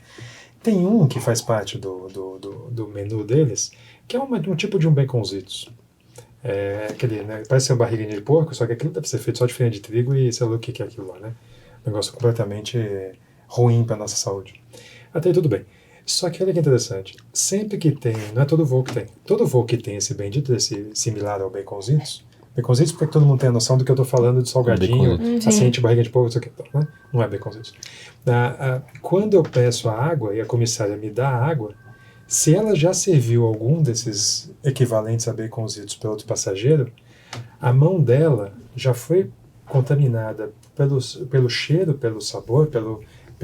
Tem um que faz parte do menu deles, que é um tipo de um baconzitos. Aquele, né, parece ser uma barriguinha de porco, só que aquilo deve ser feito só de farinha de trigo e sei lá o que é aquilo lá, né? Um negócio completamente ruim para nossa saúde. Até aí tudo bem. Só que olha que interessante, sempre que tem, não é todo voo que tem, todo voo que tem esse bendito, esse similar ao baconzitos porque todo mundo tem a noção do que eu estou falando de salgadinho, assim, de barriga de porco, isso aqui, né? Não é baconzitos. Quando eu peço a água e a comissária me dá a água, se ela já serviu algum desses equivalentes a baconzitos para outro passageiro, a mão dela já foi contaminada pelo cheiro, pelo sabor, pelo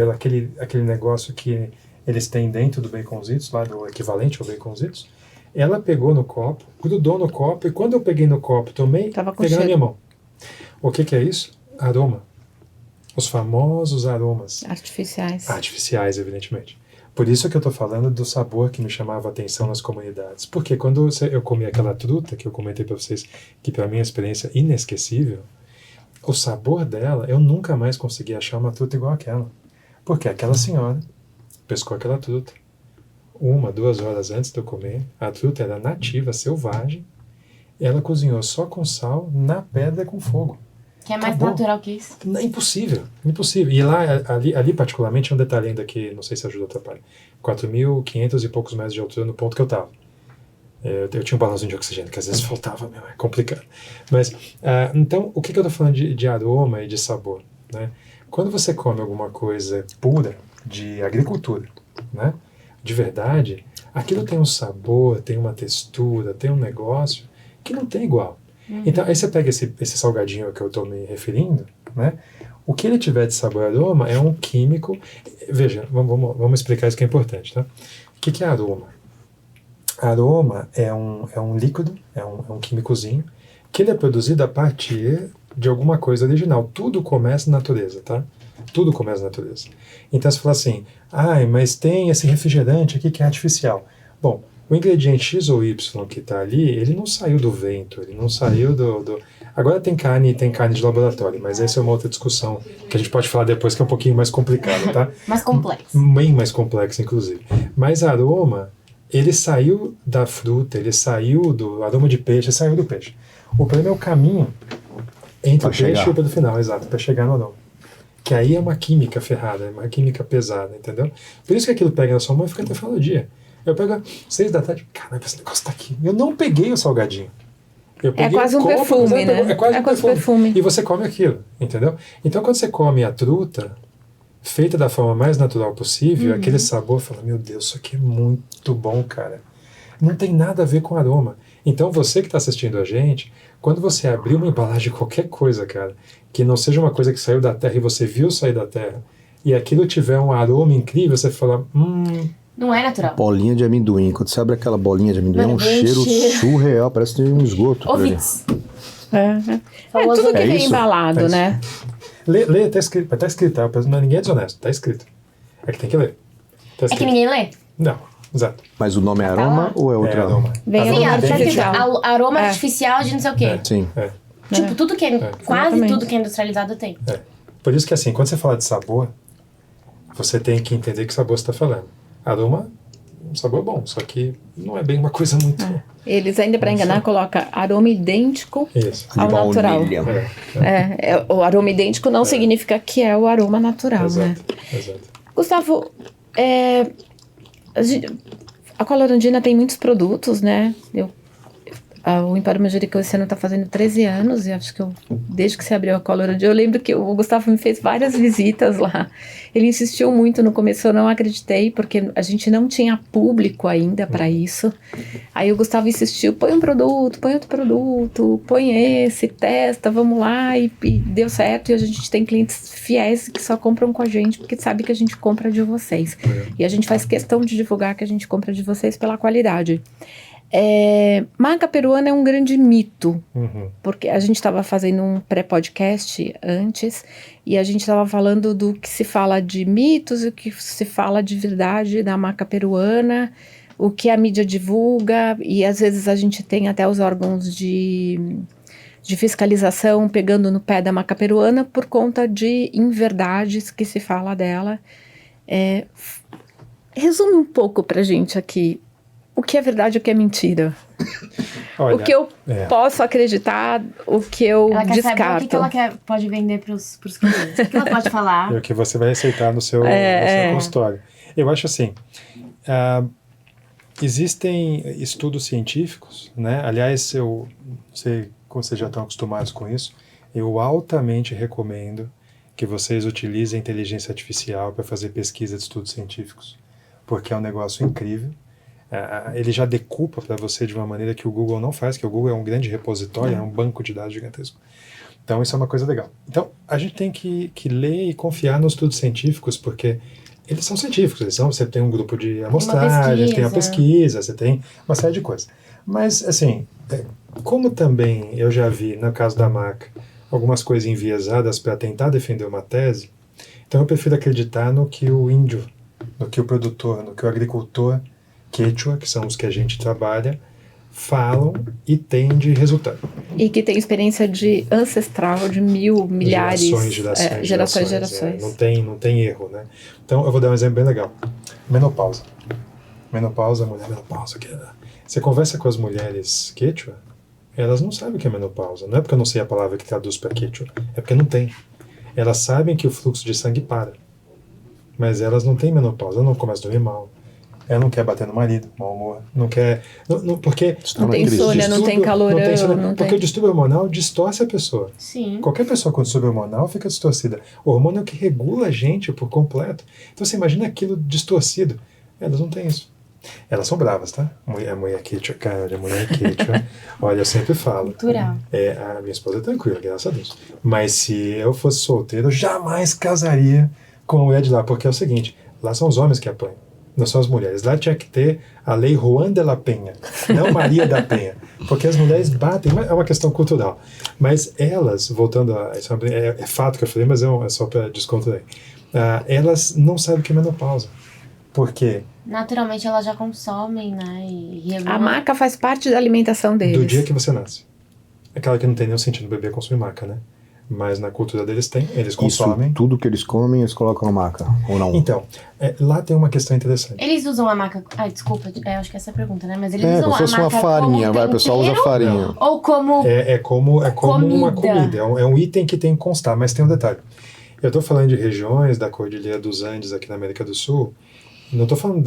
aquele negócio que eles têm dentro do baconzitos, lá do equivalente ao baconzitos. Ela pegou no copo, grudou no copo, e quando eu peguei no copo, peguei na minha mão. O que é isso? Aroma. Os famosos aromas. Artificiais. Artificiais, evidentemente. Por isso que eu estou falando do sabor que me chamava a atenção nas comunidades. Porque quando eu comi aquela truta, que eu comentei para vocês, que para mim é uma experiência inesquecível, o sabor dela, eu nunca mais consegui achar uma truta igual àquela. Porque aquela senhora pescou aquela truta 1, 2 horas antes de eu comer. A truta era nativa, selvagem. Ela cozinhou só com sal, na pedra com fogo. Que é mais natural que isso. Impossível, impossível. E lá, ali particularmente, é um detalhe ainda que não sei se ajuda ou atrapalha. 4.500 e poucos metros de altura no ponto que eu estava. Eu tinha um balãozinho de oxigênio, que às vezes faltava, é complicado. Mas, então, o que eu estou falando de aroma e de sabor? Né? Quando você come alguma coisa pura, de agricultura, né? De verdade, aquilo tem um sabor, tem uma textura, tem um negócio que não tem igual. Então, aí você pega esse salgadinho que eu estou me referindo, né? O que ele tiver de sabor e aroma é um químico. Veja, vamos explicar isso que é importante, tá? O que é aroma? Aroma é um líquido, é um químicozinho, que ele é produzido a partir de alguma coisa original. Tudo começa na natureza, tá? Tudo começa na natureza. Então você fala assim, mas tem esse refrigerante aqui que é artificial. Bom, o ingrediente X ou Y que está ali, ele não saiu do vento, ele não saiu do... Agora tem carne de laboratório, mas essa é uma outra discussão que a gente pode falar depois, que é um pouquinho mais complicado, tá? Mais complexo. Bem mais complexo, inclusive. Mas aroma, ele saiu da fruta, ele saiu do aroma de peixe, saiu do peixe. O problema é o caminho entre o peixe e o produto final, exato, para chegar no aroma. Que aí é uma química ferrada, é uma química pesada, entendeu? Por isso que aquilo pega na sua mão e fica até final do dia. Eu pego 6 da tarde, caramba, esse negócio tá aqui. Eu não peguei o salgadinho. Eu peguei quase um perfume, né? É quase um perfume. E você come aquilo, entendeu? Então quando você come a truta, feita da forma mais natural possível, aquele sabor, fala, meu Deus, isso aqui é muito bom, cara. Não tem nada a ver com aroma. Então você que está assistindo a gente, quando você abrir uma embalagem de qualquer coisa, cara, que não seja uma coisa que saiu da terra e você viu sair da terra, e aquilo tiver um aroma incrível, você fala, Não é natural. Bolinha de amendoim. Quando você abre aquela bolinha de amendoim, Mano, é um cheiro surreal. Parece que tem um esgoto. por ali. Ovix. Tudo que vem isso? embalado, né? Lê, tá escrito, tá? Ninguém é desonesto, tá escrito. É que tem que ler. Tá É que escrito. ninguém lê. Não, exato. Mas o nome é aroma lá. ou é outra? Aroma. Vem Sim, aroma tá artificial. escrito aroma artificial de não sei o quê. Sim. Tipo, tudo que quase exatamente. tudo que é industrializado tem. Por isso que assim, quando você fala de sabor, você tem que entender que sabor você está falando. Aroma, um sabor bom, só que não é bem uma coisa muito... Eles ainda para enganar colocam aroma idêntico Isso. ao De natural. baunilha. O aroma idêntico não significa que é o aroma natural, né? Exato. Gustavo, a Colorandina tem muitos produtos, né? O Empório Manjericão esse ano está fazendo 13 anos, e acho que desde que se abriu a Colorandina, eu lembro que o Gustavo me fez várias visitas lá. Ele insistiu muito no começo, eu não acreditei, porque a gente não tinha público ainda para isso. Aí o Gustavo insistiu, põe um produto, põe outro produto, põe esse, testa, vamos lá, e deu certo. E a gente tem clientes fiéis que só compram com a gente, porque sabe que a gente compra de vocês. E a gente faz questão de divulgar que a gente compra de vocês pela qualidade. Maca peruana é um grande mito, porque a gente estava fazendo um pré-podcast antes e a gente estava falando do que se fala de mitos e o que se fala de verdade da maca peruana, o que a mídia divulga, e às vezes a gente tem até os órgãos de de fiscalização pegando no pé da maca peruana por conta de inverdades que se fala dela. Resume um pouco pra gente aqui o que é verdade e o que é mentira. Olha, o que eu posso acreditar, o que eu Ela quer descarto. saber o que ela pode vender pros clientes. O que ela pode falar. E o que você vai aceitar no seu, na sua consultório. Eu acho assim, existem estudos científicos, né? Aliás, eu não sei como vocês já estão acostumados com isso, eu altamente recomendo que vocês utilizem a inteligência artificial para fazer pesquisa de estudos científicos, porque é um negócio incrível. Ele já decupa para você de uma maneira que o Google não faz, que o Google é um grande repositório, é um banco de dados gigantesco. Então, isso é uma coisa legal. Então, a gente tem que ler e confiar nos estudos científicos, porque eles são científicos, você tem um grupo de amostragem, tem uma pesquisa, você tem uma série de coisas. Mas, assim, como também eu já vi, no caso da maca, algumas coisas enviesadas para tentar defender uma tese, então eu prefiro acreditar no que o índio, no que o produtor, no que o agricultor quechua, que são os que a gente trabalha, falam e tem de resultado. E que tem experiência de ancestral de milhares, gerações. Não tem erro, né? Então, eu vou dar um exemplo bem legal. Menopausa, mulher menopausa. Você conversa com as mulheres quechua, elas não sabem o que é menopausa. Não é porque eu não sei a palavra que traduz para quechua, é porque não tem. Elas sabem que o fluxo de sangue para, mas elas não têm menopausa, elas não começam a dormir mal. Ela não quer bater no marido, mau humor, não quer... porque não tem insônia, não tem calorão, porque o distúrbio hormonal distorce a pessoa. Sim. Qualquer pessoa com distúrbio hormonal fica distorcida. O hormônio é o que regula a gente por completo. Então você imagina aquilo distorcido. Elas não têm isso. Elas são bravas, tá? A mulher quechua, cara, a mulher quechua. Olha, eu sempre falo. Natural. A minha esposa é tranquila, graças a Deus. Mas se eu fosse solteiro, eu jamais casaria com uma mulher de lá, porque é o seguinte, lá são os homens que apanham. Não são as mulheres. Lá tinha que ter a lei Juan de la Penha, não Maria da Penha. Porque as mulheres batem, é uma questão cultural. Mas elas, voltando a... Isso é fato que eu falei, mas é só para descontrair. Elas não sabem o que é menopausa. Por quê? Naturalmente elas já consomem, né? A maca faz parte da alimentação deles. Do dia que você nasce. Aquela que não tem nenhum sentido no bebê consumir maca, né? Mas na cultura deles tem, eles consomem. Isso, tudo que eles comem, eles colocam na maca, ou não? Então, lá tem uma questão interessante. Eles usam a maca... desculpa, acho que essa é a pergunta, né? Mas eles usam como se fosse uma farinha, o pessoal usa farinha. Ou como... É como uma comida, é um item que tem que constar, mas tem um detalhe. Eu estou falando de regiões da Cordilheira dos Andes, aqui na América do Sul, não estou falando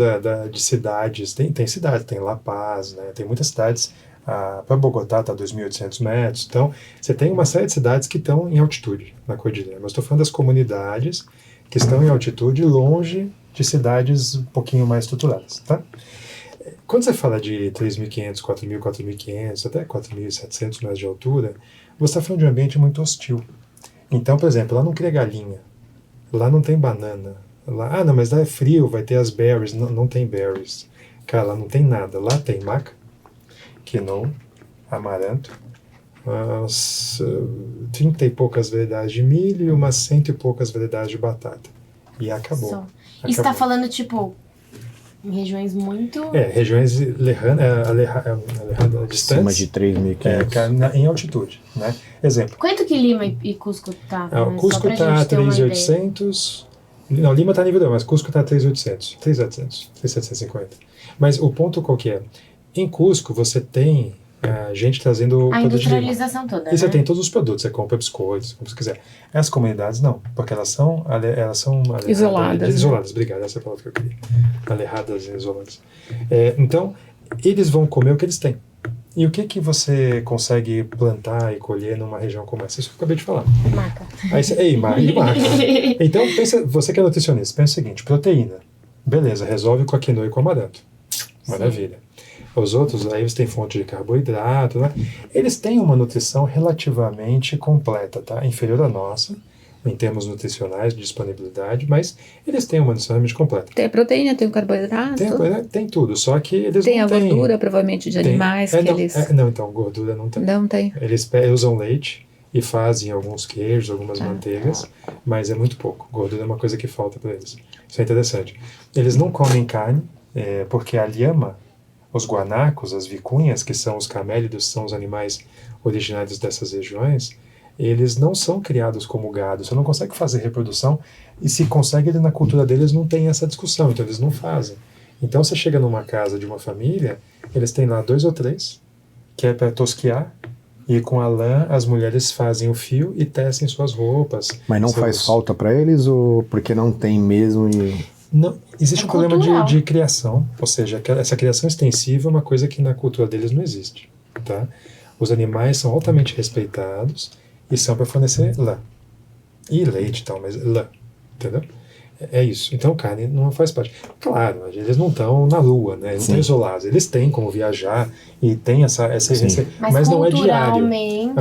de cidades, tem cidades, tem La Paz, né? Tem muitas cidades... para Bogotá está a 2.800 metros, então você tem uma série de cidades que estão em altitude na cordilheira, mas estou falando das comunidades que estão em altitude longe de cidades um pouquinho mais estruturadas, tá? Quando você fala de 3.500, 4.000, 4.500, até 4.700 metros de altura, você está falando de um ambiente muito hostil. Então, por exemplo, lá não cria galinha, lá não tem banana, lá, não, mas lá é frio, vai ter as berries, não tem berries, cara, lá não tem nada, lá tem maca, quinoa, amaranto, umas 30 e poucas variedades de milho e umas 100 e poucas variedades de batata. E acabou. E você tá falando, tipo, em regiões muito... regiões distantes. Acima de 3.500. Em altitude, né? Exemplo. Quanto que Lima e Cusco tá? Cusco tá a 3.800... Não, Lima tá nível 2, mas Cusco tá a 3.800. 3.750. Mas o ponto qual que é? Em Cusco, você tem gente trazendo... A industrialização toda, E você né? tem todos os produtos, você compra biscoitos, como você quiser. As comunidades não, porque elas são isoladas. Isoladas, obrigado, essa é a palavra que eu queria. Alejadas e isoladas. Então, eles vão comer o que eles têm. E o que você consegue plantar e colher numa região como essa? Isso que eu acabei de falar. Maca. Maca. Então, você que é nutricionista, pensa o seguinte, proteína. Beleza, resolve com a quinoa e com o amaranto. Maravilha. Os outros, aí você tem fonte de carboidrato, né? Eles têm uma nutrição relativamente completa, tá? Inferior à nossa, em termos nutricionais, de disponibilidade, mas eles têm uma nutrição realmente completa. Tem proteína, tem o carboidrato. Tem tudo, só que eles tem não têm... Tem a gordura, provavelmente, de animais que eles... Não, então, gordura não tem. Não tem. Eles usam leite e fazem alguns queijos, algumas manteigas, mas é muito pouco. Gordura é uma coisa que falta para eles. Isso é interessante. Eles não comem carne, porque a lhama, os guanacos, as vicunhas, que são os camélidos, são os animais originários dessas regiões, eles não são criados como gado, você não consegue fazer reprodução, e se consegue, na cultura deles não tem essa discussão, então eles não fazem. Então você chega numa casa de uma família, eles têm lá 2 ou 3, que é para tosquiar, e com a lã as mulheres fazem o fio e tecem suas roupas. Mas não faz falta para eles ou porque não tem mesmo e... Não, existe um problema de criação, ou seja, essa criação extensiva é uma coisa que na cultura deles não existe, tá? Os animais são altamente respeitados e são para fornecer lã. E leite e tal, mas lã, entendeu? É isso. Então carne não faz parte. Claro, eles não estão na lua, né? Eles não estão isolados. Eles têm como viajar e tem essa mas não é diário.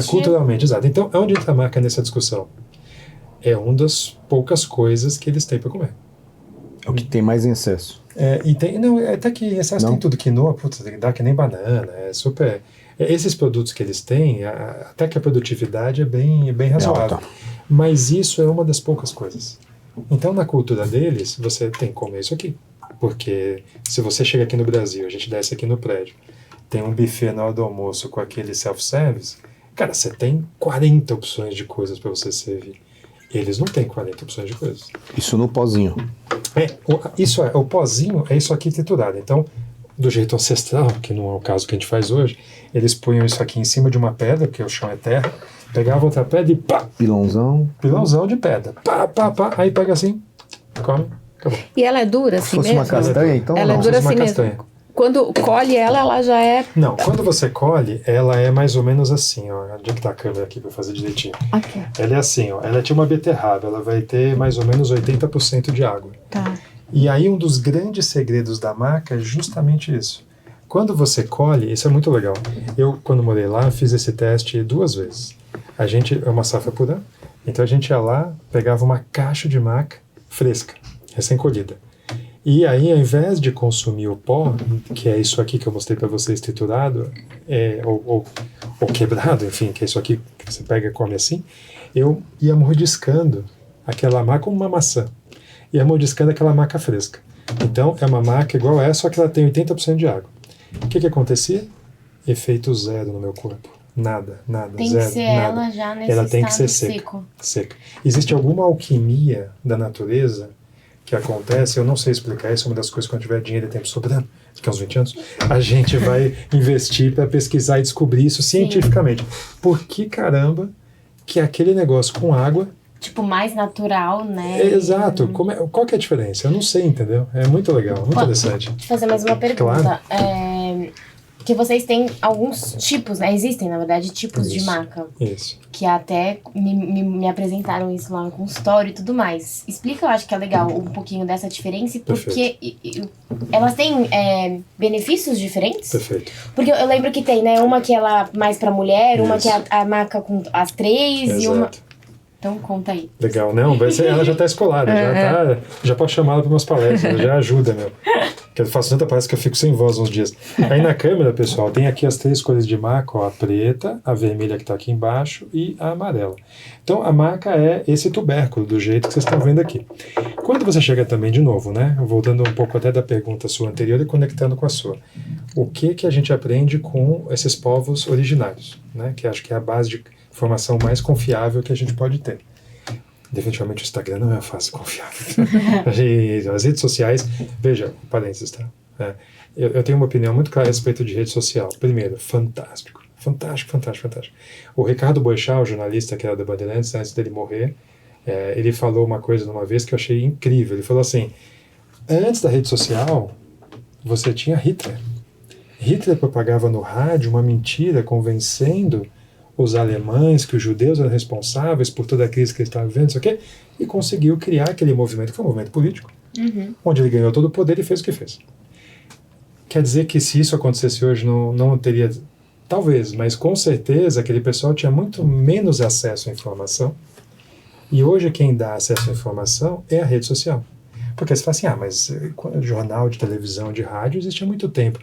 Culturalmente, exato. Então, onde entra a marca nessa discussão? É uma das poucas coisas que eles têm para comer. É o que tem mais em excesso. E tem, não, até que em excesso tem tudo. Quinoa, putz, dá que nem banana. É super... esses produtos que eles têm, até que a produtividade é bem razoável. Mas isso é uma das poucas coisas. Então, na cultura deles, você tem que comer isso aqui. Porque se você chega aqui no Brasil, a gente desce aqui no prédio, tem um buffet na hora do almoço com aquele self-service, cara, você tem 40 opções de coisas para você servir. Eles não têm 40 opções de coisas. Isso no pozinho. O pozinho é isso aqui triturado. Então, do jeito ancestral, que não é o caso que a gente faz hoje, eles punham isso aqui em cima de uma pedra, porque o chão é terra, pegavam outra pedra e pá! Pilãozão de pedra. Pá. Aí pega assim, come, acabou. E ela é dura assim mesmo? Se fosse uma castanha, então ela não. É dura assim mesmo. Castanha. Quando colhe ela já é... Não, quando você colhe, ela é mais ou menos assim, ó. Onde é que tá a câmera aqui pra fazer direitinho? Aqui. Ela é assim, ó. Ela é tipo uma beterraba, ela vai ter mais ou menos 80% de água. Tá. E aí um dos grandes segredos da maca é justamente isso. Quando você colhe, isso é muito legal. Eu, quando morei lá, fiz esse teste 2 vezes. A gente, é uma safra por ano, então a gente ia lá, pegava uma caixa de maca fresca, recém-colhida. E aí, ao invés de consumir o pó, que é isso aqui que eu mostrei para vocês triturado, ou quebrado, enfim, que é isso aqui que você pega e come assim, eu ia mordiscando aquela maca como uma maçã. Ia mordiscando aquela maca fresca. Então, é uma maca igual essa, só que ela tem 80% de água. O que acontecia? Efeito zero no meu corpo. Nada, tem zero, que ser nada. ela já nesse ela tem que ser seco. Seca. Existe alguma alquimia da natureza que acontece, eu não sei explicar, isso é uma das coisas que quando tiver dinheiro e tempo sobrando, daqui a uns 20 anos, a gente vai investir para pesquisar e descobrir isso cientificamente. Por que caramba que aquele negócio com água... Tipo, mais natural, né? Exato. Qual que é a diferença? Eu não sei, entendeu? É muito legal, muito interessante. Deixa eu fazer mais uma pergunta. Claro. Que vocês têm alguns tipos, né? Existem, na verdade, tipos de maca. Isso. Que até me apresentaram isso lá no consultório e tudo mais. Explica, eu acho que é legal, um pouquinho dessa diferença, porque elas têm benefícios diferentes? Perfeito. Porque eu lembro que tem, né? Uma que ela mais pra mulher, uma que é a maca com as 3 Exato. E uma... Então, conta aí. Legal, não, ela já tá escolada, já pode chamá-la para umas palestras, já ajuda, meu. Que eu faço tanta palestra que eu fico sem voz uns dias. Aí na câmera, pessoal, tem aqui as 3 cores de maca, ó, a preta, a vermelha que tá aqui embaixo e a amarela. Então, a maca é esse tubérculo, do jeito que vocês estão vendo aqui. Quando você chega também, de novo, né, voltando um pouco até da pergunta sua anterior e conectando com a sua, o que a gente aprende com esses povos originários, né, que acho que é a base de informação mais confiável que a gente pode ter. Definitivamente o Instagram não é fácil confiável. As redes sociais, veja, parênteses, tá? Eu tenho uma opinião muito clara a respeito de rede social. Primeiro, fantástico. O Ricardo Boechat, o jornalista que era da Bandeirantes, antes dele morrer, ele falou uma coisa uma vez que eu achei incrível. Ele falou assim, antes da rede social, você tinha Hitler. Hitler propagava no rádio uma mentira convencendo os alemães que os judeus eram responsáveis por toda a crise que eles estavam vivendo, isso aqui, e conseguiu criar aquele movimento, que foi um movimento político, onde ele ganhou todo o poder e fez o que fez. Quer dizer que se isso acontecesse hoje não teria, talvez, mas com certeza aquele pessoal tinha muito menos acesso à informação, e hoje quem dá acesso à informação é a rede social. Porque você fala assim, mas jornal, de televisão, de rádio existe há muito tempo.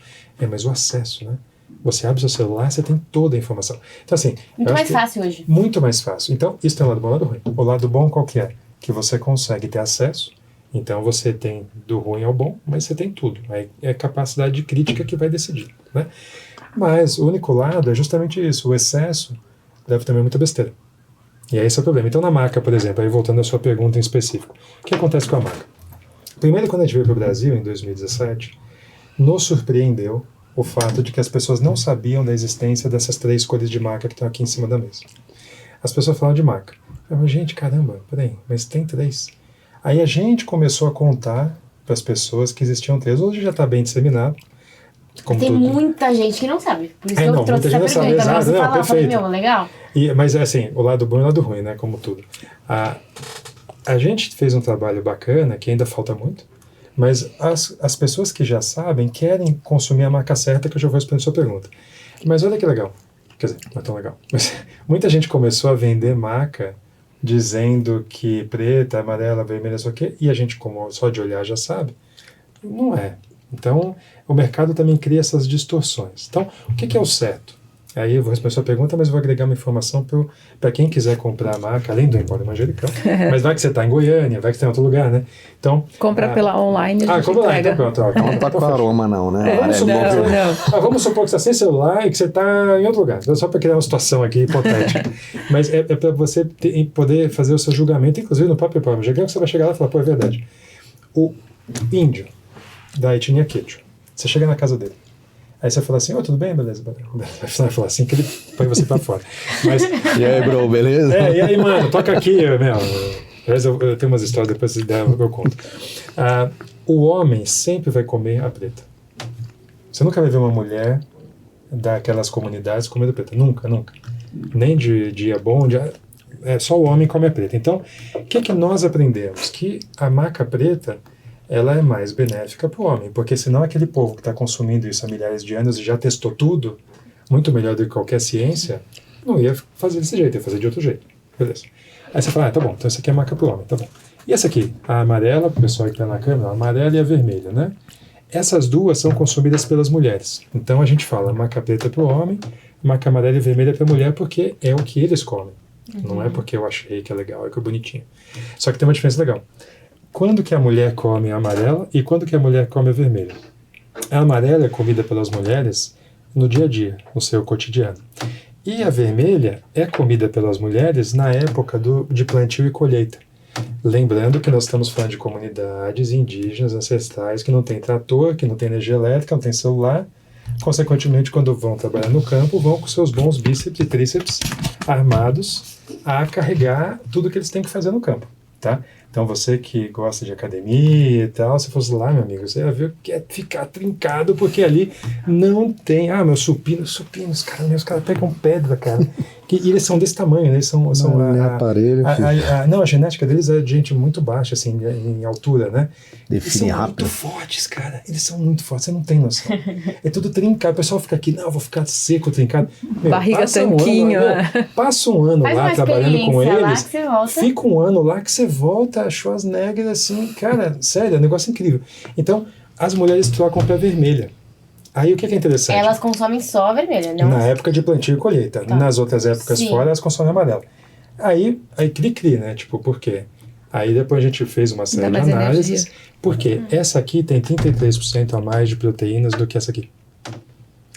Mas o acesso, né? Você abre o seu celular, você tem toda a informação. Então, assim... Muito mais fácil hoje. Muito mais fácil. Então, isso tem um lado bom e um lado ruim. O lado bom qual que é? Que você consegue ter acesso Então você tem do ruim ao bom, mas você tem tudo. Aí é a capacidade de crítica que vai decidir, né? Mas o único lado é justamente isso, o excesso leva também muita besteira. E aí esse é o problema. Então na maca, por exemplo, aí voltando à sua pergunta em específico, o que acontece com a maca? Primeiro, quando a gente veio para o Brasil, em 2017, nos surpreendeu o fato de que as pessoas não sabiam da existência dessas 3 cores de maca que estão aqui em cima da mesa. As pessoas falavam de maca. Eu falei, gente, caramba, peraí, mas tem 3. Aí a gente começou a contar para as pessoas que existiam 3. Hoje já está bem disseminado. Como Tem tudo. muita gente que não sabe. Por isso que eu não, trouxe muita essa gente não pergunta. sabe, Mas você exato, não, fala, eu falei, perfeito. legal. Mas assim, o lado bom e o lado ruim, né? Como tudo. A gente fez um trabalho bacana, que ainda falta muito, mas as pessoas que já sabem querem consumir a marca certa, que eu já vou responder a sua pergunta. Mas olha que legal. Quer dizer, não é tão legal. Mas muita gente começou a vender marca dizendo que preta, amarela, vermelha, só que, e a gente, como só de olhar já sabe, não é. Então, o mercado também cria essas distorções. Então, o que é o certo? Aí eu vou responder a sua pergunta, mas eu vou agregar uma informação para quem quiser comprar a marca, além do Empório Manjericão. Mas vai que você está em Goiânia, vai que você está em outro lugar, né? Então, Compra pela online, a gente compra lá, entrega. então pronto. Não tá com aroma não, né? Vamos supor, não. vamos supor que você está sem celular e que você está em outro lugar. Só para criar uma situação aqui hipotética. Mas é para você poder fazer o seu julgamento, inclusive no próprio Empório Manjericão, que você vai chegar lá e falar, pô, é verdade. O índio da etnia Quechua, você chega na casa dele. Aí você fala assim, tudo bem? Beleza. Vai falar assim que ele põe você pra fora. Mas, e aí, bro, beleza? E aí, mano, toca aqui, eu tenho umas histórias, depois se der eu conto. O homem sempre vai comer a preta. Você nunca vai ver uma mulher daquelas comunidades comendo preta. Nunca. Nem de dia bom, só o homem come a preta. Então, o que nós aprendemos? Que a maca preta ela é mais benéfica para o homem, porque senão aquele povo que está consumindo isso há milhares de anos e já testou tudo, muito melhor do que qualquer ciência, não ia fazer desse jeito, ia fazer de outro jeito. Beleza. Aí você fala, tá bom, então essa aqui é a marca para o homem, tá bom. E essa aqui, a amarela, o pessoal que está na câmera, a amarela e a vermelha, né? Essas duas são consumidas pelas mulheres. Então a gente fala marca preta para o homem, marca amarela e vermelha para a mulher, porque é o que eles comem. Não é porque eu achei que é legal, é que é bonitinho. Só que tem uma diferença legal. Quando que a mulher come a amarela e quando que a mulher come a vermelha? A amarela é comida pelas mulheres no dia a dia, no seu cotidiano. E a vermelha é comida pelas mulheres na época de plantio e colheita. Lembrando que nós estamos falando de comunidades indígenas ancestrais que não tem trator, que não tem energia elétrica, não tem celular. Consequentemente, quando vão trabalhar no campo, vão com seus bons bíceps e tríceps armados a carregar tudo que eles têm que fazer no campo, tá? Então você que gosta de academia e tal, se fosse lá, meu amigo, você ia ver que é ficar trincado, porque ali não tem... meus supinos, cara, os caras pegam pedra, cara. E eles são desse tamanho, né? Eles são aparelho, não, a genética deles é de gente muito baixa, assim, em altura, né? Define eles são rápido. muito fortes, cara. Eles são muito fortes, você não tem noção. É tudo trincado. O pessoal fica aqui, não, eu vou ficar seco, trincado. Barriga tanquinho. Passa um ano Faz lá uma trabalhando com experiência lá eles. que você volta. Fica um ano lá que você volta, achou as negras assim, cara, sério, é um negócio incrível. Então, as mulheres trocam pra vermelha. Aí o que é interessante? Elas consomem só a vermelha, não? Na época de plantio e colheita. Tá. Nas outras épocas Sim. fora, elas consomem amarela. Aí cri-cri, né? Tipo, por quê? Aí depois a gente fez uma série de mais análises. energia. Porque essa aqui tem 33% a mais de proteínas do que essa aqui.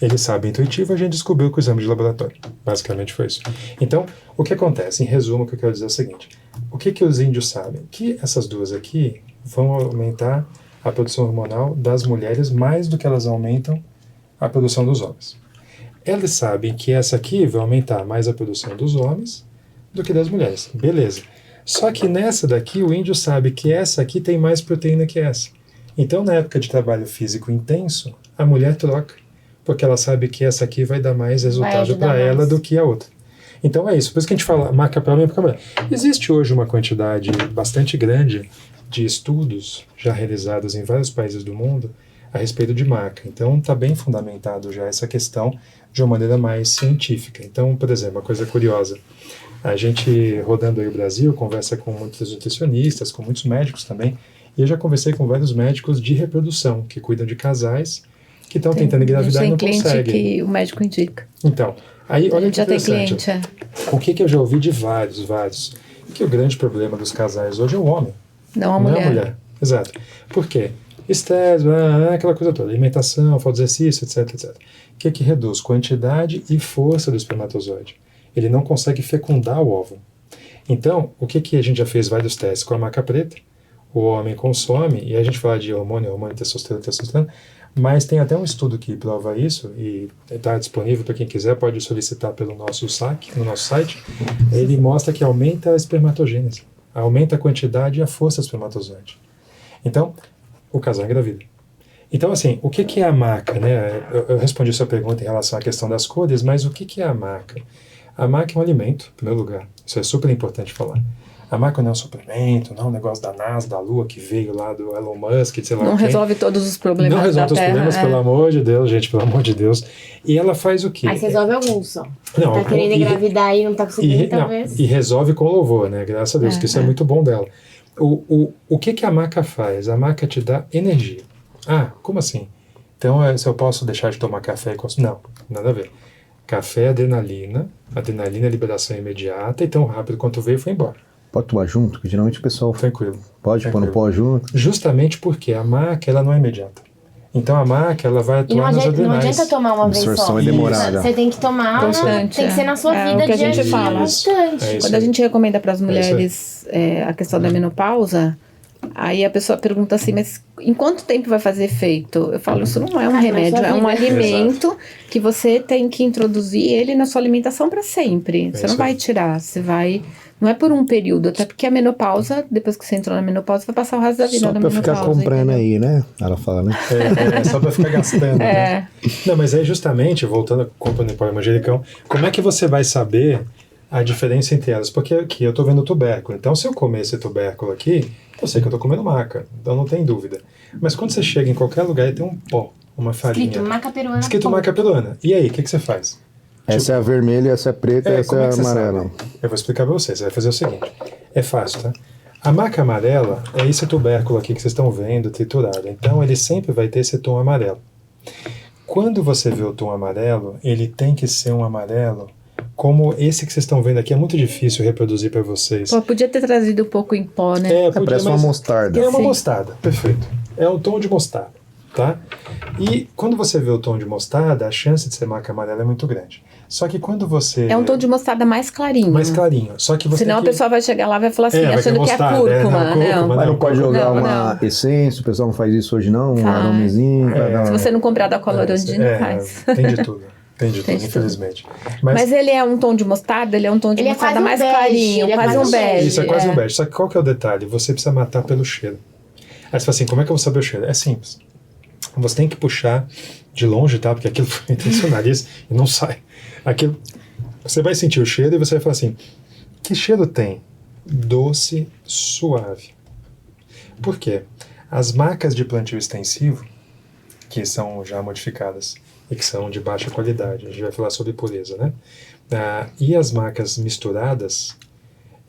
Eles sabem intuitivo, a gente descobriu com o exame de laboratório. Basicamente foi isso. Então, o que acontece? Em resumo, o que eu quero dizer é o seguinte. O que os índios sabem? Que essas duas aqui vão aumentar a produção hormonal das mulheres mais do que elas aumentam a produção dos homens. Eles sabem que essa aqui vai aumentar mais a produção dos homens do que das mulheres. Beleza. Só que nessa daqui, o índio sabe que essa aqui tem mais proteína que essa. Então, na época de trabalho físico intenso, a mulher troca, porque ela sabe que essa aqui vai dar mais resultado para ela do que a outra. Então é isso. Por isso que a gente fala marca para homem e marca para mulher. Existe hoje uma quantidade bastante grande de estudos já realizados em vários países do mundo a respeito de marca. Então está bem fundamentado já essa questão de uma maneira mais científica. Então, por exemplo, uma coisa curiosa. A gente, rodando aí o Brasil, conversa com muitos nutricionistas, com muitos médicos também, e eu já conversei com vários médicos de reprodução, que cuidam de casais que estão tentando engravidar e não conseguem. Tem cliente que o médico indica. Então, aí olha que já tem interessante. cliente, O que eu já ouvi de vários, que o grande problema dos casais hoje é o homem. Não a Não mulher. é a mulher. Exato. Por quê? Estresse, aquela coisa toda, alimentação, falta de exercício, etc, etc. O que reduz? Quantidade e força do espermatozoide. Ele não consegue fecundar o óvulo. Então, o que a gente já fez vários testes com a maca preta, o homem consome, e a gente fala de hormônio, testosterona, mas tem até um estudo que prova isso, e está disponível para quem quiser, pode solicitar pelo nosso saque, no nosso site. Ele mostra que aumenta a espermatogênese, aumenta a quantidade e a força do espermatozoide. Então, o casal engravida. Então, assim, o que é a maca, né? Eu respondi a sua pergunta em relação à questão das cores, mas o que é a maca? A maca é um alimento, em primeiro lugar. Isso é super importante falar. A maca não é um suplemento, não é um negócio da NASA, da Lua, que veio lá do Elon Musk, sei lá. Não resolve todos os problemas da Terra. Não resolve os problemas, pelo amor de Deus, gente, pelo amor de Deus. E ela faz o quê? Mas resolve alguns só. Não, tá querendo engravidar e não tá conseguindo, talvez. E resolve com louvor, né? Graças a Deus, que isso é muito bom dela. O que a maca faz? A maca te dá energia. Ah, como assim? Então, se eu posso deixar de tomar café e consumir? Não, nada a ver. Café é adrenalina é liberação imediata, e tão rápido quanto veio, foi embora. Pode tomar junto? Porque geralmente o pessoal Tranquilo. Pode pôr no pó junto? Justamente porque a maca, ela não é imediata. Então a maca, ela vai atuar nas adrenais. Não adianta tomar uma vez só. A absorção é demorada. Você tem que tomar, constante, tem que ser na sua vida o que a gente fala. constante. Quando a gente recomenda para as mulheres a questão da menopausa, aí a pessoa pergunta assim, mas em quanto tempo vai fazer efeito? Eu falo, isso não é um remédio, é um alimento que você tem que introduzir ele na sua alimentação para sempre. Você não vai tirar, você vai... Não é por um período, até porque a menopausa, depois que você entrou na menopausa, vai passar o resto da vida na menopausa. Só pra ficar comprando, entendeu? Aí, né? Ela fala, né? Só pra ficar gastando, né? Não, mas aí justamente, voltando a comprando para o manjericão, como é que você vai saber a diferença entre elas? Porque aqui eu tô vendo tubérculo, então se eu comer esse tubérculo aqui, eu sei que eu tô comendo maca, então não tem dúvida. Mas quando você chega em qualquer lugar e tem um pó, uma farinha... Escrito maca peruana. Escrito maca peruana. E aí, o que você faz? Essa é a vermelha, essa é preta, essa é a amarela. Eu vou explicar pra vocês. Você vai fazer o seguinte. É fácil, tá? A maca amarela é esse tubérculo aqui que vocês estão vendo, triturado. Então, ele sempre vai ter esse tom amarelo. Quando você vê o tom amarelo, ele tem que ser um amarelo como esse que vocês estão vendo aqui. É muito difícil reproduzir para vocês. Pô, podia ter trazido um pouco em pó, né? Parece uma mostarda. É uma mostarda, perfeito. É um tom de mostarda, tá? E quando você vê o tom de mostarda, a chance de ser maca amarela é muito grande. Só que quando você... É um tom de mostarda mais clarinho. Mais clarinho. Só que você senão a pessoa vai chegar lá e vai falar assim, achando que é cúrcuma. Não pode jogar uma essência, o pessoal não faz isso hoje não, um aromezinho. Se você não comprar da Colorandina, faz. Tem de tudo. Tem de tudo, infelizmente. Mas ele é um tom de mostarda, ele é um tom de mostarda mais clarinho, quase um bege. Isso, é quase um bege. Só que qual que é o detalhe? Você precisa matar pelo cheiro. Aí você fala assim, como é que eu vou saber o cheiro? É simples. Você tem que puxar de longe, tá? Porque aquilo entra no seu nariz e não sai. Aquilo, você vai sentir o cheiro e você vai falar assim, que cheiro tem? Doce, suave. Por quê? As macas de plantio extensivo, que são já modificadas e que são de baixa qualidade, a gente vai falar sobre pureza, né? E as macas misturadas,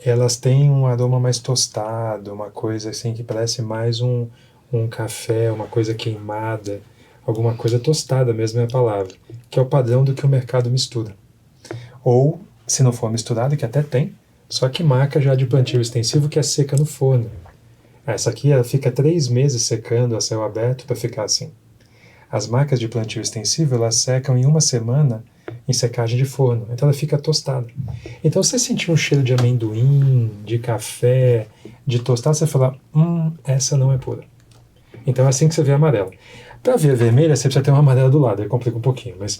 elas têm um aroma mais tostado, uma coisa assim que parece mais um café, uma coisa queimada, alguma coisa tostada mesmo é a palavra, que é o padrão do que o mercado mistura. Ou, se não for misturado, que até tem, só que maca já de plantio extensivo que é seca no forno. Essa aqui ela fica 3 meses secando a céu aberto para ficar assim. As macas de plantio extensivo, elas secam em 1 semana em secagem de forno, então ela fica tostada. Então, se você sentir um cheiro de amendoim, de café, de tostado, você fala, essa não é pura. Então é assim que você vê a amarela. Para ver a vermelha, você precisa ter uma amarela do lado, aí complica um pouquinho, mas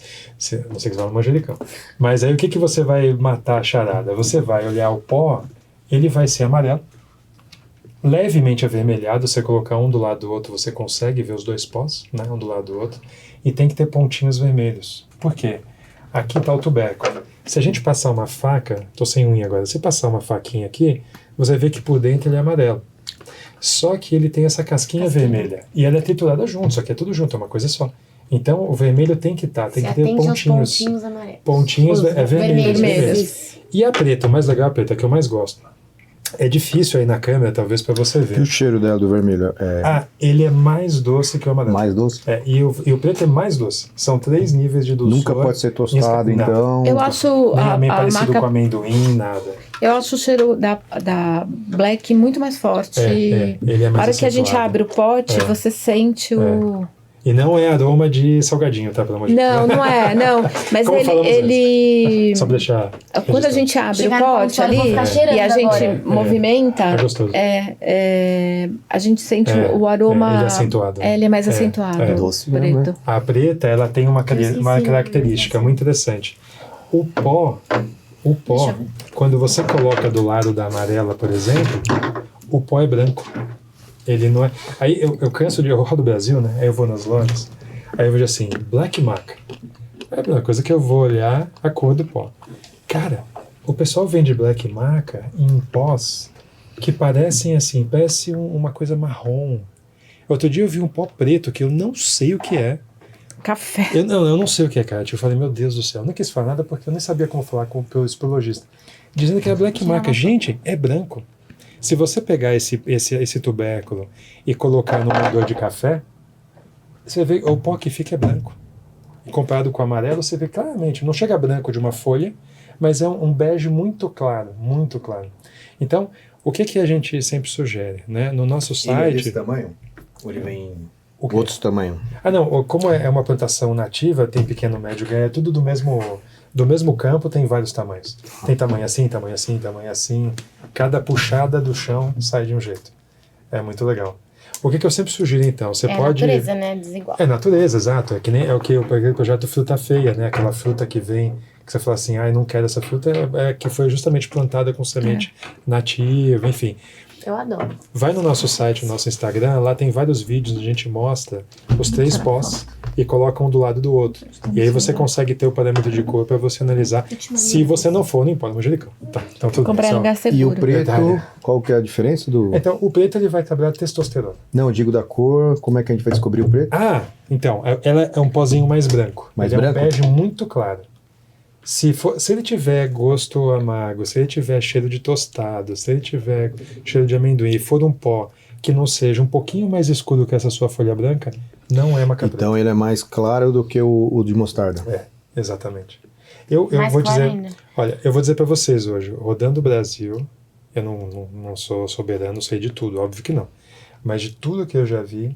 não sei que você vai no manjericão. Mas aí o que você vai matar a charada? Você vai olhar o pó, ele vai ser amarelo, levemente avermelhado, você colocar um do lado do outro, você consegue ver os 2 pós, né, um do lado do outro, e tem que ter pontinhos vermelhos. Por quê? Aqui está o tubérculo. Se a gente passar uma faca, estou sem unha agora, se passar uma faquinha aqui, você vê que por dentro ele é amarelo. Só que ele tem essa casquinha vermelha. E ela é triturada junto, só que é tudo junto, é uma coisa só. Então o vermelho tem que estar, tem que ter pontinhos. Pontinhos amarelos. Pontinhos vermelhos. Vermelhos. E a preta, o mais legal é a preta, que eu mais gosto. É difícil aí na câmera, talvez, para você E ver. o cheiro dela do vermelho é Ele é mais doce que o amarelo. mais doce? E o preto é mais doce. São 3 níveis de doçura. Nunca pode ser tostado, Nada. então. Eu acho Nem é meio a parecido marca, com amendoim, nada. eu acho o cheiro da Black muito mais forte. Ele é A mais hora que a gente acentuado. abre o pote, você sente o... E não é aroma de salgadinho, tá? Pelo amor de Deus. Não é, não. Mas Como falamos ele... Só pra deixar Quando a registrado. gente abre Chegar o no pote consultório, eu vou ali ficar cheirando e a gente agora. movimenta, É gostoso. a gente sente É, o aroma. ele é acentuado. Ele é mais acentuado. é. Doce mesmo, preto. A preta, ela tem uma característica muito interessante. O pó, quando você coloca do lado da amarela, por exemplo, o pó é branco. Ele não é... Aí eu canso de... Eu rodo o Brasil, né? Aí eu vou nas lojas, aí eu vejo assim, Black Maca. É a primeira coisa que eu vou olhar a cor do pó. Cara, o pessoal vende Black Maca em pós que parecem assim, parece uma coisa marrom. Outro dia eu vi um pó preto que eu não sei o que é. Café. Eu não sei o que é, cara. Eu falei, meu Deus do céu. Eu não quis falar nada porque eu nem sabia como falar com o espologista. Dizendo que é Black Maca. Gente, é branco. Se você pegar esse tubérculo e colocar no moedor de café, você vê o pó que fica é branco. E comparado com o amarelo, você vê claramente. Não chega branco de uma folha, mas é um bege muito claro, muito claro. Então, o que a gente sempre sugere, né? No nosso site... tamanho? Ou ele vem O quê? outros tamanhos? Não, como é uma plantação nativa, tem pequeno, médio, grande, é tudo do mesmo campo, tem vários tamanhos. Tem tamanho assim, tamanho assim, tamanho assim. Cada puxada do chão sai de um jeito. É muito legal. O que eu sempre sugiro, então? Você pode... natureza, né? Desigual. É natureza, exato. Que nem é o que eu peguei o projeto Fruta Feia, né? Aquela fruta que vem, que você fala assim, não quero essa fruta, que foi justamente plantada com semente nativa, enfim. Eu adoro. Vai no nosso site, no nosso Instagram, lá tem vários vídeos onde a gente mostra os 3 pós e coloca um do lado do outro. E aí você consegue ter o parâmetro de cor para você analisar. Se você não for, não importa, manjericão. Tá, então tudo Comprar em bem. lugar seguro. E o preto, Verdade. qual que é a diferença do... Então, o preto ele vai trabalhar testosterona. Não, eu digo da cor, como é que a gente vai descobrir o preto? Então, ela é um pozinho mais branco. Mais ele branco? é um bege muito claro. Se ele tiver gosto amargo, se ele tiver cheiro de tostado, se ele tiver cheiro de amendoim e for um pó que não seja um pouquinho mais escuro que essa sua folha branca, não é maca preta. Então ele é mais claro do que o de mostarda. Exatamente. Eu Mais vou claro dizer, ainda. olha, eu vou dizer para vocês hoje, rodando o Brasil, eu não sou soberano, sei de tudo, óbvio que não. Mas de tudo que eu já vi,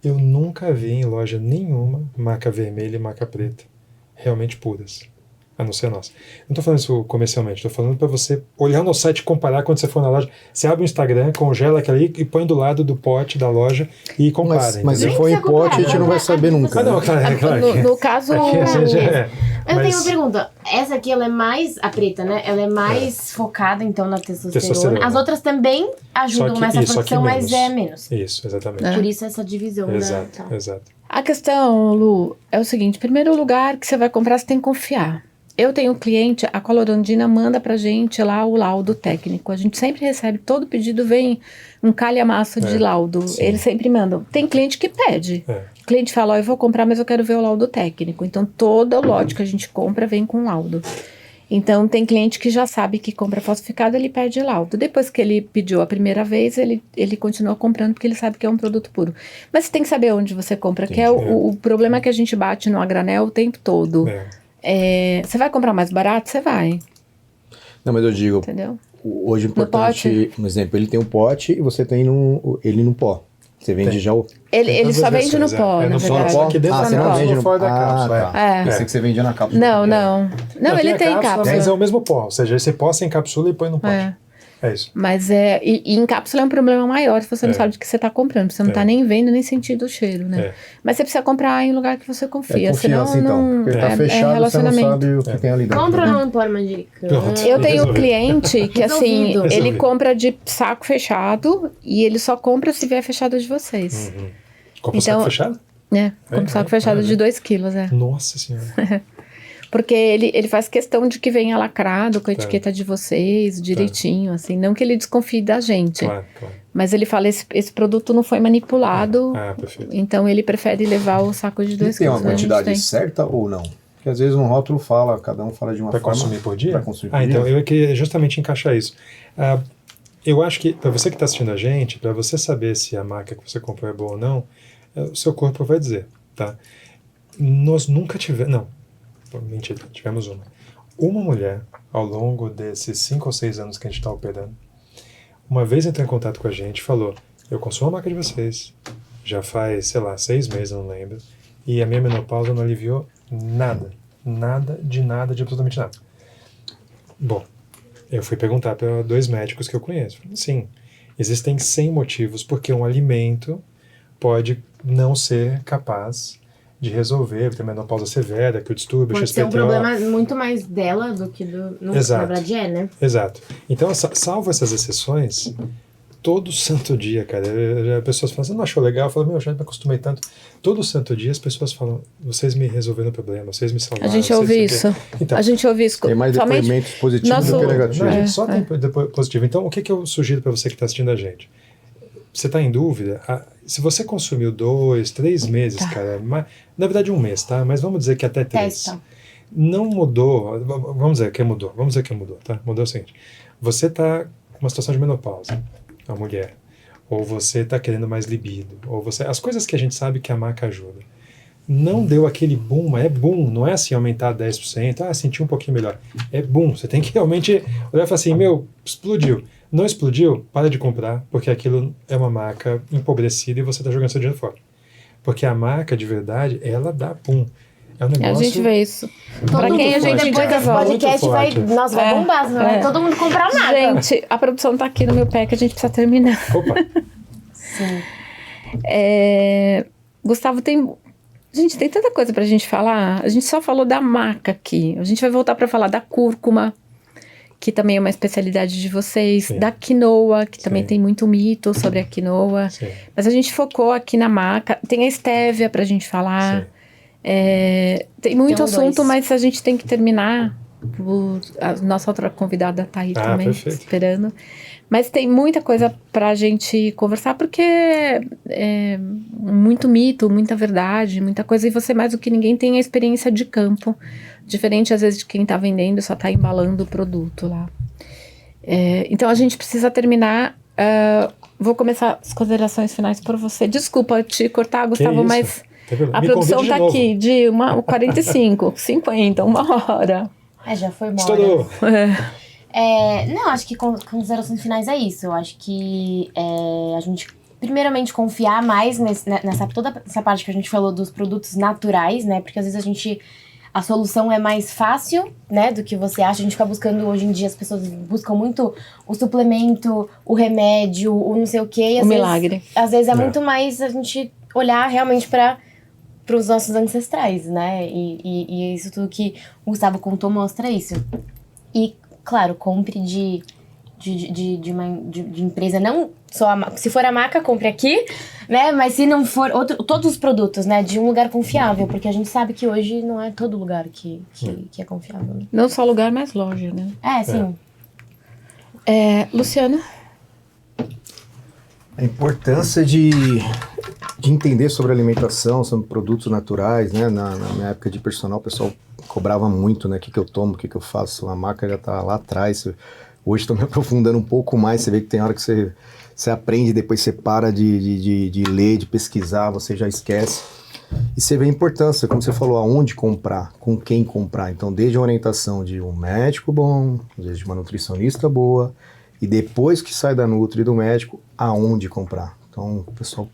eu nunca vi em loja nenhuma maca vermelha e maca preta realmente puras. A não ser a nossa. Não estou falando isso comercialmente, estou falando para você olhar no site e comparar quando você for na loja. Você abre o Instagram, congela aquela aí e põe do lado do pote da loja e compara. Mas se entendeu? for em pote, a gente não vai saber nunca. Não, claro. No caso, Aqui a gente Eu tenho uma pergunta. Essa aqui, ela é mais... A preta, né? Ela é mais focada, então, na testosterona. As outras também ajudam nessa produção, mas é menos. Isso, exatamente. Por isso essa divisão. Exato. a questão, Lu, é o seguinte. Em primeiro lugar, que você vai comprar, você tem que confiar. Eu tenho um cliente, a Colorandina manda pra gente lá o laudo técnico. A gente sempre recebe, todo pedido vem um calhamaço de laudo. Sim. Eles sempre mandam. Tem cliente que pede. O cliente fala, eu vou comprar, mas eu quero ver o laudo técnico. Então, todo lote que a gente compra vem com laudo. Então, tem cliente que já sabe que compra falsificado, ele pede laudo. Depois que ele pediu a primeira vez, ele continua comprando porque ele sabe que é um produto puro. Mas você tem que saber onde você compra, que é o problema que a gente bate no a granel o tempo todo. Você vai comprar mais barato? Você vai. Não, mas eu digo, entendeu? Hoje é importante, um exemplo, ele tem um pote e você tem ele no pó. Você vende já o... Ele só vende no pó, na verdade. Só que dentro você da não vende cápsula, fora da cápsula. Tá. Pensei que você vendia na cápsula. Não, ele tem cápsula. Mas é o mesmo pó, ou seja, esse pó se encapsula e põe no pote. É isso. Mas e em cápsula é um problema maior se você não sabe do que você está comprando. Você não está nem vendo, nem sentindo o cheiro, né? Mas você precisa comprar em lugar que você confia. Senão não porque tá fechado, relacionamento. Você não sabe o que tem ali dentro. Compra ou não importa, manjericão? Eu tenho um cliente que, assim, Resolvido. ele compra de saco fechado e ele só compra se vier fechado de vocês. Compra saco fechado? Compra saco fechado de 2 quilos, Nossa Senhora. Porque ele faz questão de que venha lacrado com a etiqueta de vocês, direitinho, assim. Não que ele desconfie da gente. Claro. Mas ele fala, esse produto não foi manipulado. Perfeito. Então ele prefere levar o saco de 2 quilos. Tem uma quantidade certa ou não? Porque às vezes um rótulo fala, cada um fala de uma forma. Para consumir por dia? Para consumir por dia. Então eu queria justamente encaixar isso. eu acho que para você que está assistindo a gente, para você saber se a marca que você comprou é boa ou não, o seu corpo vai dizer, tá? Nós nunca tivemos... Não, mentira, tivemos uma. Uma mulher, ao longo desses 5 ou 6 anos que a gente está operando, uma vez entrou em contato com a gente e falou, eu consumo a marca de vocês, já faz, sei lá, 6 meses, eu não lembro, e a minha menopausa não aliviou nada, de absolutamente nada. Bom, eu fui perguntar para 2 médicos que eu conheço. Sim, existem 100 motivos porque um alimento pode não ser capaz de resolver, ter menopausa severa, que o distúrbio, Pode ser um problema muito mais dela do que do... Exato. Na verdade né? Exato. Então, salvo essas exceções, todo santo dia, cara, as pessoas falam, você não achou legal? Eu falo, eu já me acostumei tanto. Todo santo dia as pessoas falam, vocês me resolveram o problema, vocês me salvaram. A gente ouve isso. Então, a gente ouve isso. Tem mais depoimentos positivos do que negativos. A gente só tem positivo. Então, o que eu sugiro para você que está assistindo a gente? Você está em dúvida? Se você consumiu 2, 3 meses, cara, na verdade 1 mês, tá? Mas vamos dizer que até 3. Testa. Não mudou, vamos dizer que mudou, tá? Mudou o seguinte, você está com uma situação de menopausa, a mulher, ou você está querendo mais libido, ou você... As coisas que a gente sabe que a marca ajuda. Não deu aquele boom, mas é boom, não é assim aumentar 10%, senti um pouquinho melhor. É boom, você tem que realmente olhar e falar assim, explodiu. Não explodiu, para de comprar, porque aquilo é uma marca empobrecida e você está jogando seu dinheiro fora. Porque a marca, de verdade, ela dá pum. É um negócio... A gente vê isso. Pra quem a gente depois desse podcast vai bombar, vai todo mundo comprar marca. Gente, a produção tá aqui no meu pé que a gente precisa terminar. Opa! Sim. Gustavo, Gente, tem tanta coisa pra gente falar. A gente só falou da maca aqui. A gente vai voltar pra falar da cúrcuma, que também é uma especialidade de vocês. Sim. Da quinoa, que também tem muito mito sobre a quinoa. Sim. Mas a gente focou aqui na maca. Tem a estévia pra gente falar. Tem muito assunto, mas a gente tem que terminar. A nossa outra convidada tá aí também, perfeito. Esperando. Mas tem muita coisa pra gente conversar, porque é muito mito, muita verdade, muita coisa. E você, mais do que ninguém, tem a experiência de campo. Diferente, às vezes, de quem tá vendendo, só tá embalando o produto lá. Então, a gente precisa terminar. Vou começar as considerações finais por você. Desculpa te cortar, Gustavo, mas a produção tá aqui de 45, 50, 1 hora. Já foi uma Estourou. hora. Não, acho que considerações finais é isso. Eu acho que a gente, primeiramente, confiar mais toda essa parte que a gente falou dos produtos naturais, né? Porque às vezes a solução é mais fácil, né, do que você acha. A gente fica buscando, hoje em dia, as pessoas buscam muito o suplemento, o remédio, o não sei o quê. Milagre. Às vezes é muito mais a gente olhar realmente para os nossos ancestrais, né? E isso tudo que o Gustavo contou mostra isso. E, claro, compre de empresa, não só se for a marca, compre aqui, né? Mas se não for todos os produtos, né? De um lugar confiável, porque a gente sabe que hoje não é todo lugar que é confiável. Né? Não só lugar, mas loja, né? Sim. Luciano? A importância de entender sobre alimentação, sobre produtos naturais, né? Na minha época de personal, o pessoal cobrava muito, né? O que eu tomo, o que eu faço. A marca já tá lá atrás. Hoje estou me aprofundando um pouco mais. Você vê que tem hora que você aprende, depois você para de ler, de pesquisar, você já esquece. E você vê a importância, como você falou, aonde comprar, com quem comprar. Então, desde a orientação de um médico bom, desde uma nutricionista boa, e depois que sai da Nutri do médico, aonde comprar. Então, pessoal,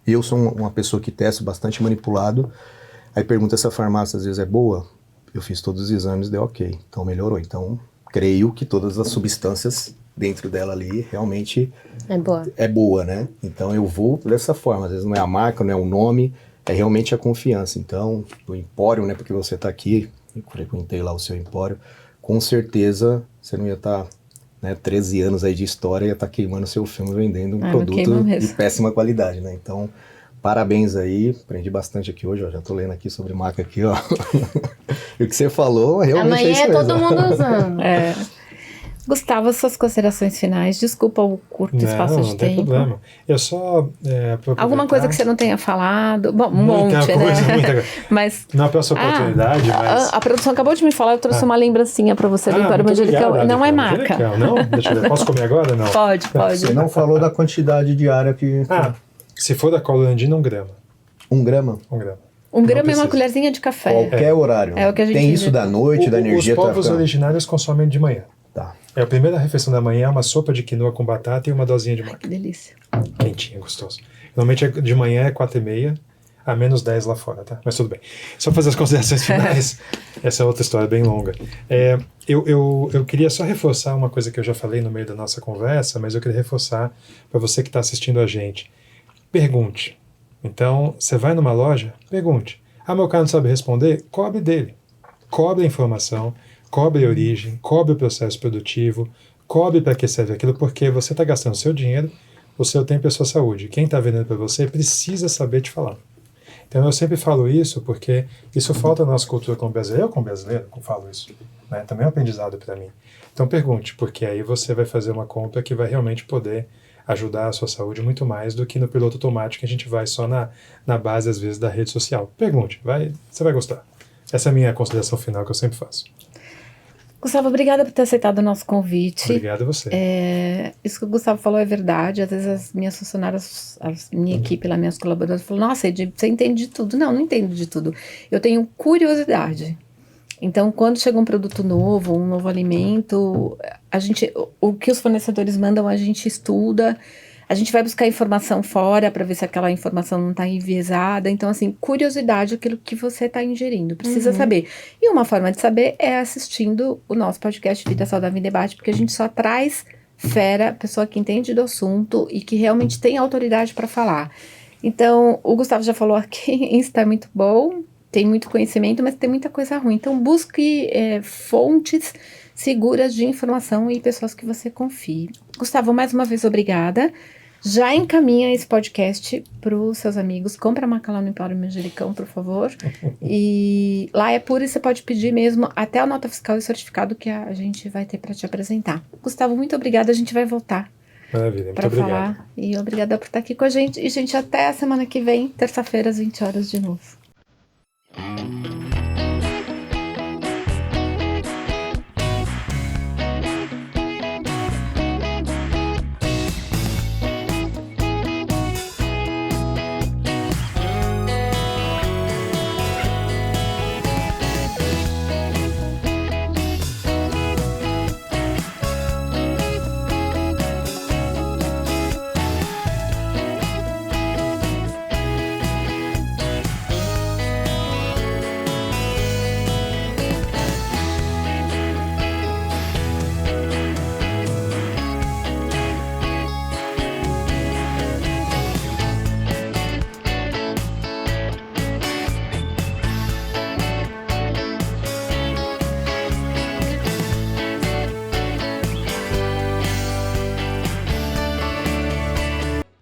eu sou uma pessoa que testo bastante manipulado. Aí pergunta se a farmácia às vezes é boa. Eu fiz todos os exames, deu ok. Então, melhorou. Então, creio que todas as substâncias dentro dela ali realmente é boa, né? Então eu vou dessa forma, às vezes não é a marca, não é o nome, é realmente a confiança. Então, o Empório, né, porque você tá aqui, eu frequentei lá o seu Empório, com certeza você não ia estar, 13 anos aí de história, ia estar queimando seu filme vendendo um produto de péssima qualidade, né? Então, parabéns aí, aprendi bastante aqui hoje, ó, já tô lendo aqui sobre marca aqui, ó. E o que você falou, realmente amanhã é isso todo mundo usando. Gustavo, suas considerações finais. Desculpa o curto espaço de Não tempo. tem problema. Eu só... Alguma coisa que você não tenha falado? Bom, muita monte, coisa, né? muita coisa. Mas Não é pra essa oportunidade, mas... a produção acabou de me falar, eu trouxe uma lembrancinha pra você do Empório muito Manjericão. obrigado, Não é Empório marca. Manjericão. Não? Deixa eu ver. Posso comer agora? Não. Pode. Você não falou da quantidade diária que... Se for da cola andina, 1 grama. 1 grama? 1 grama. 1 grama é precisa. uma colherzinha de café. Qualquer horário. É o que a gente Tem isso vê. da noite, da energia. Os povos traficando. originários consomem de manhã. Tá. A primeira refeição da manhã é uma sopa de quinoa com batata e uma dosinha de Que maca. delícia. Quentinha, gostoso. Normalmente de manhã é 4h30, a menos 10 lá fora, tá? Mas tudo bem. Só fazer as considerações finais. Essa é outra história bem longa. Eu queria só reforçar uma coisa que eu já falei no meio da nossa conversa, mas eu queria reforçar para você que está assistindo a gente. Pergunte. Então, você vai numa loja, pergunte. Meu cara não sabe responder? Cobre dele. Cobre a informação, cobre a origem, cobre o processo produtivo, cobre para que serve aquilo, porque você está gastando seu dinheiro, o seu tempo e a sua saúde. Quem está vendendo para você precisa saber te falar. Então eu sempre falo isso porque isso falta na nossa cultura como brasileiro. Eu como brasileiro falo isso. Né? Também é um aprendizado para mim. Então pergunte, porque aí você vai fazer uma compra que vai realmente poder ajudar a sua saúde muito mais do que no piloto automático que a gente vai só na base, às vezes, da rede social. Pergunte, você vai gostar. Essa é a minha consideração final que eu sempre faço. Gustavo, obrigada por ter aceitado o nosso convite. Obrigado a você. Isso que o Gustavo falou é verdade. Às vezes as minhas funcionárias, minha equipe, lá, minhas colaboradoras falam, nossa, Edi, você entende de tudo. Não entendo de tudo. Eu tenho curiosidade. Então, quando chega um produto novo, um novo alimento, o que os fornecedores mandam, a gente estuda, a gente vai buscar informação fora para ver se aquela informação não está enviesada. Então, assim, curiosidade é aquilo que você está ingerindo, precisa saber. E uma forma de saber é assistindo o nosso podcast Vida Saudável em Debate, porque a gente só traz pessoa que entende do assunto e que realmente tem autoridade para falar. Então, o Gustavo já falou aqui, Insta é muito bom, tem muito conhecimento, mas tem muita coisa ruim. Então, busque fontes seguras de informação e pessoas que você confie. Gustavo, mais uma vez, obrigada. Já encaminha esse podcast para os seus amigos. Compra a maca lá no Empório Manjericão, por favor. E lá é puro e você pode pedir mesmo até a nota fiscal e certificado que a gente vai ter para te apresentar. Gustavo, muito obrigada. A gente vai voltar. Maravilha, muito Para obrigado. falar. E obrigada por estar aqui com a gente. E, gente, até a semana que vem, terça-feira, às 20 horas de novo.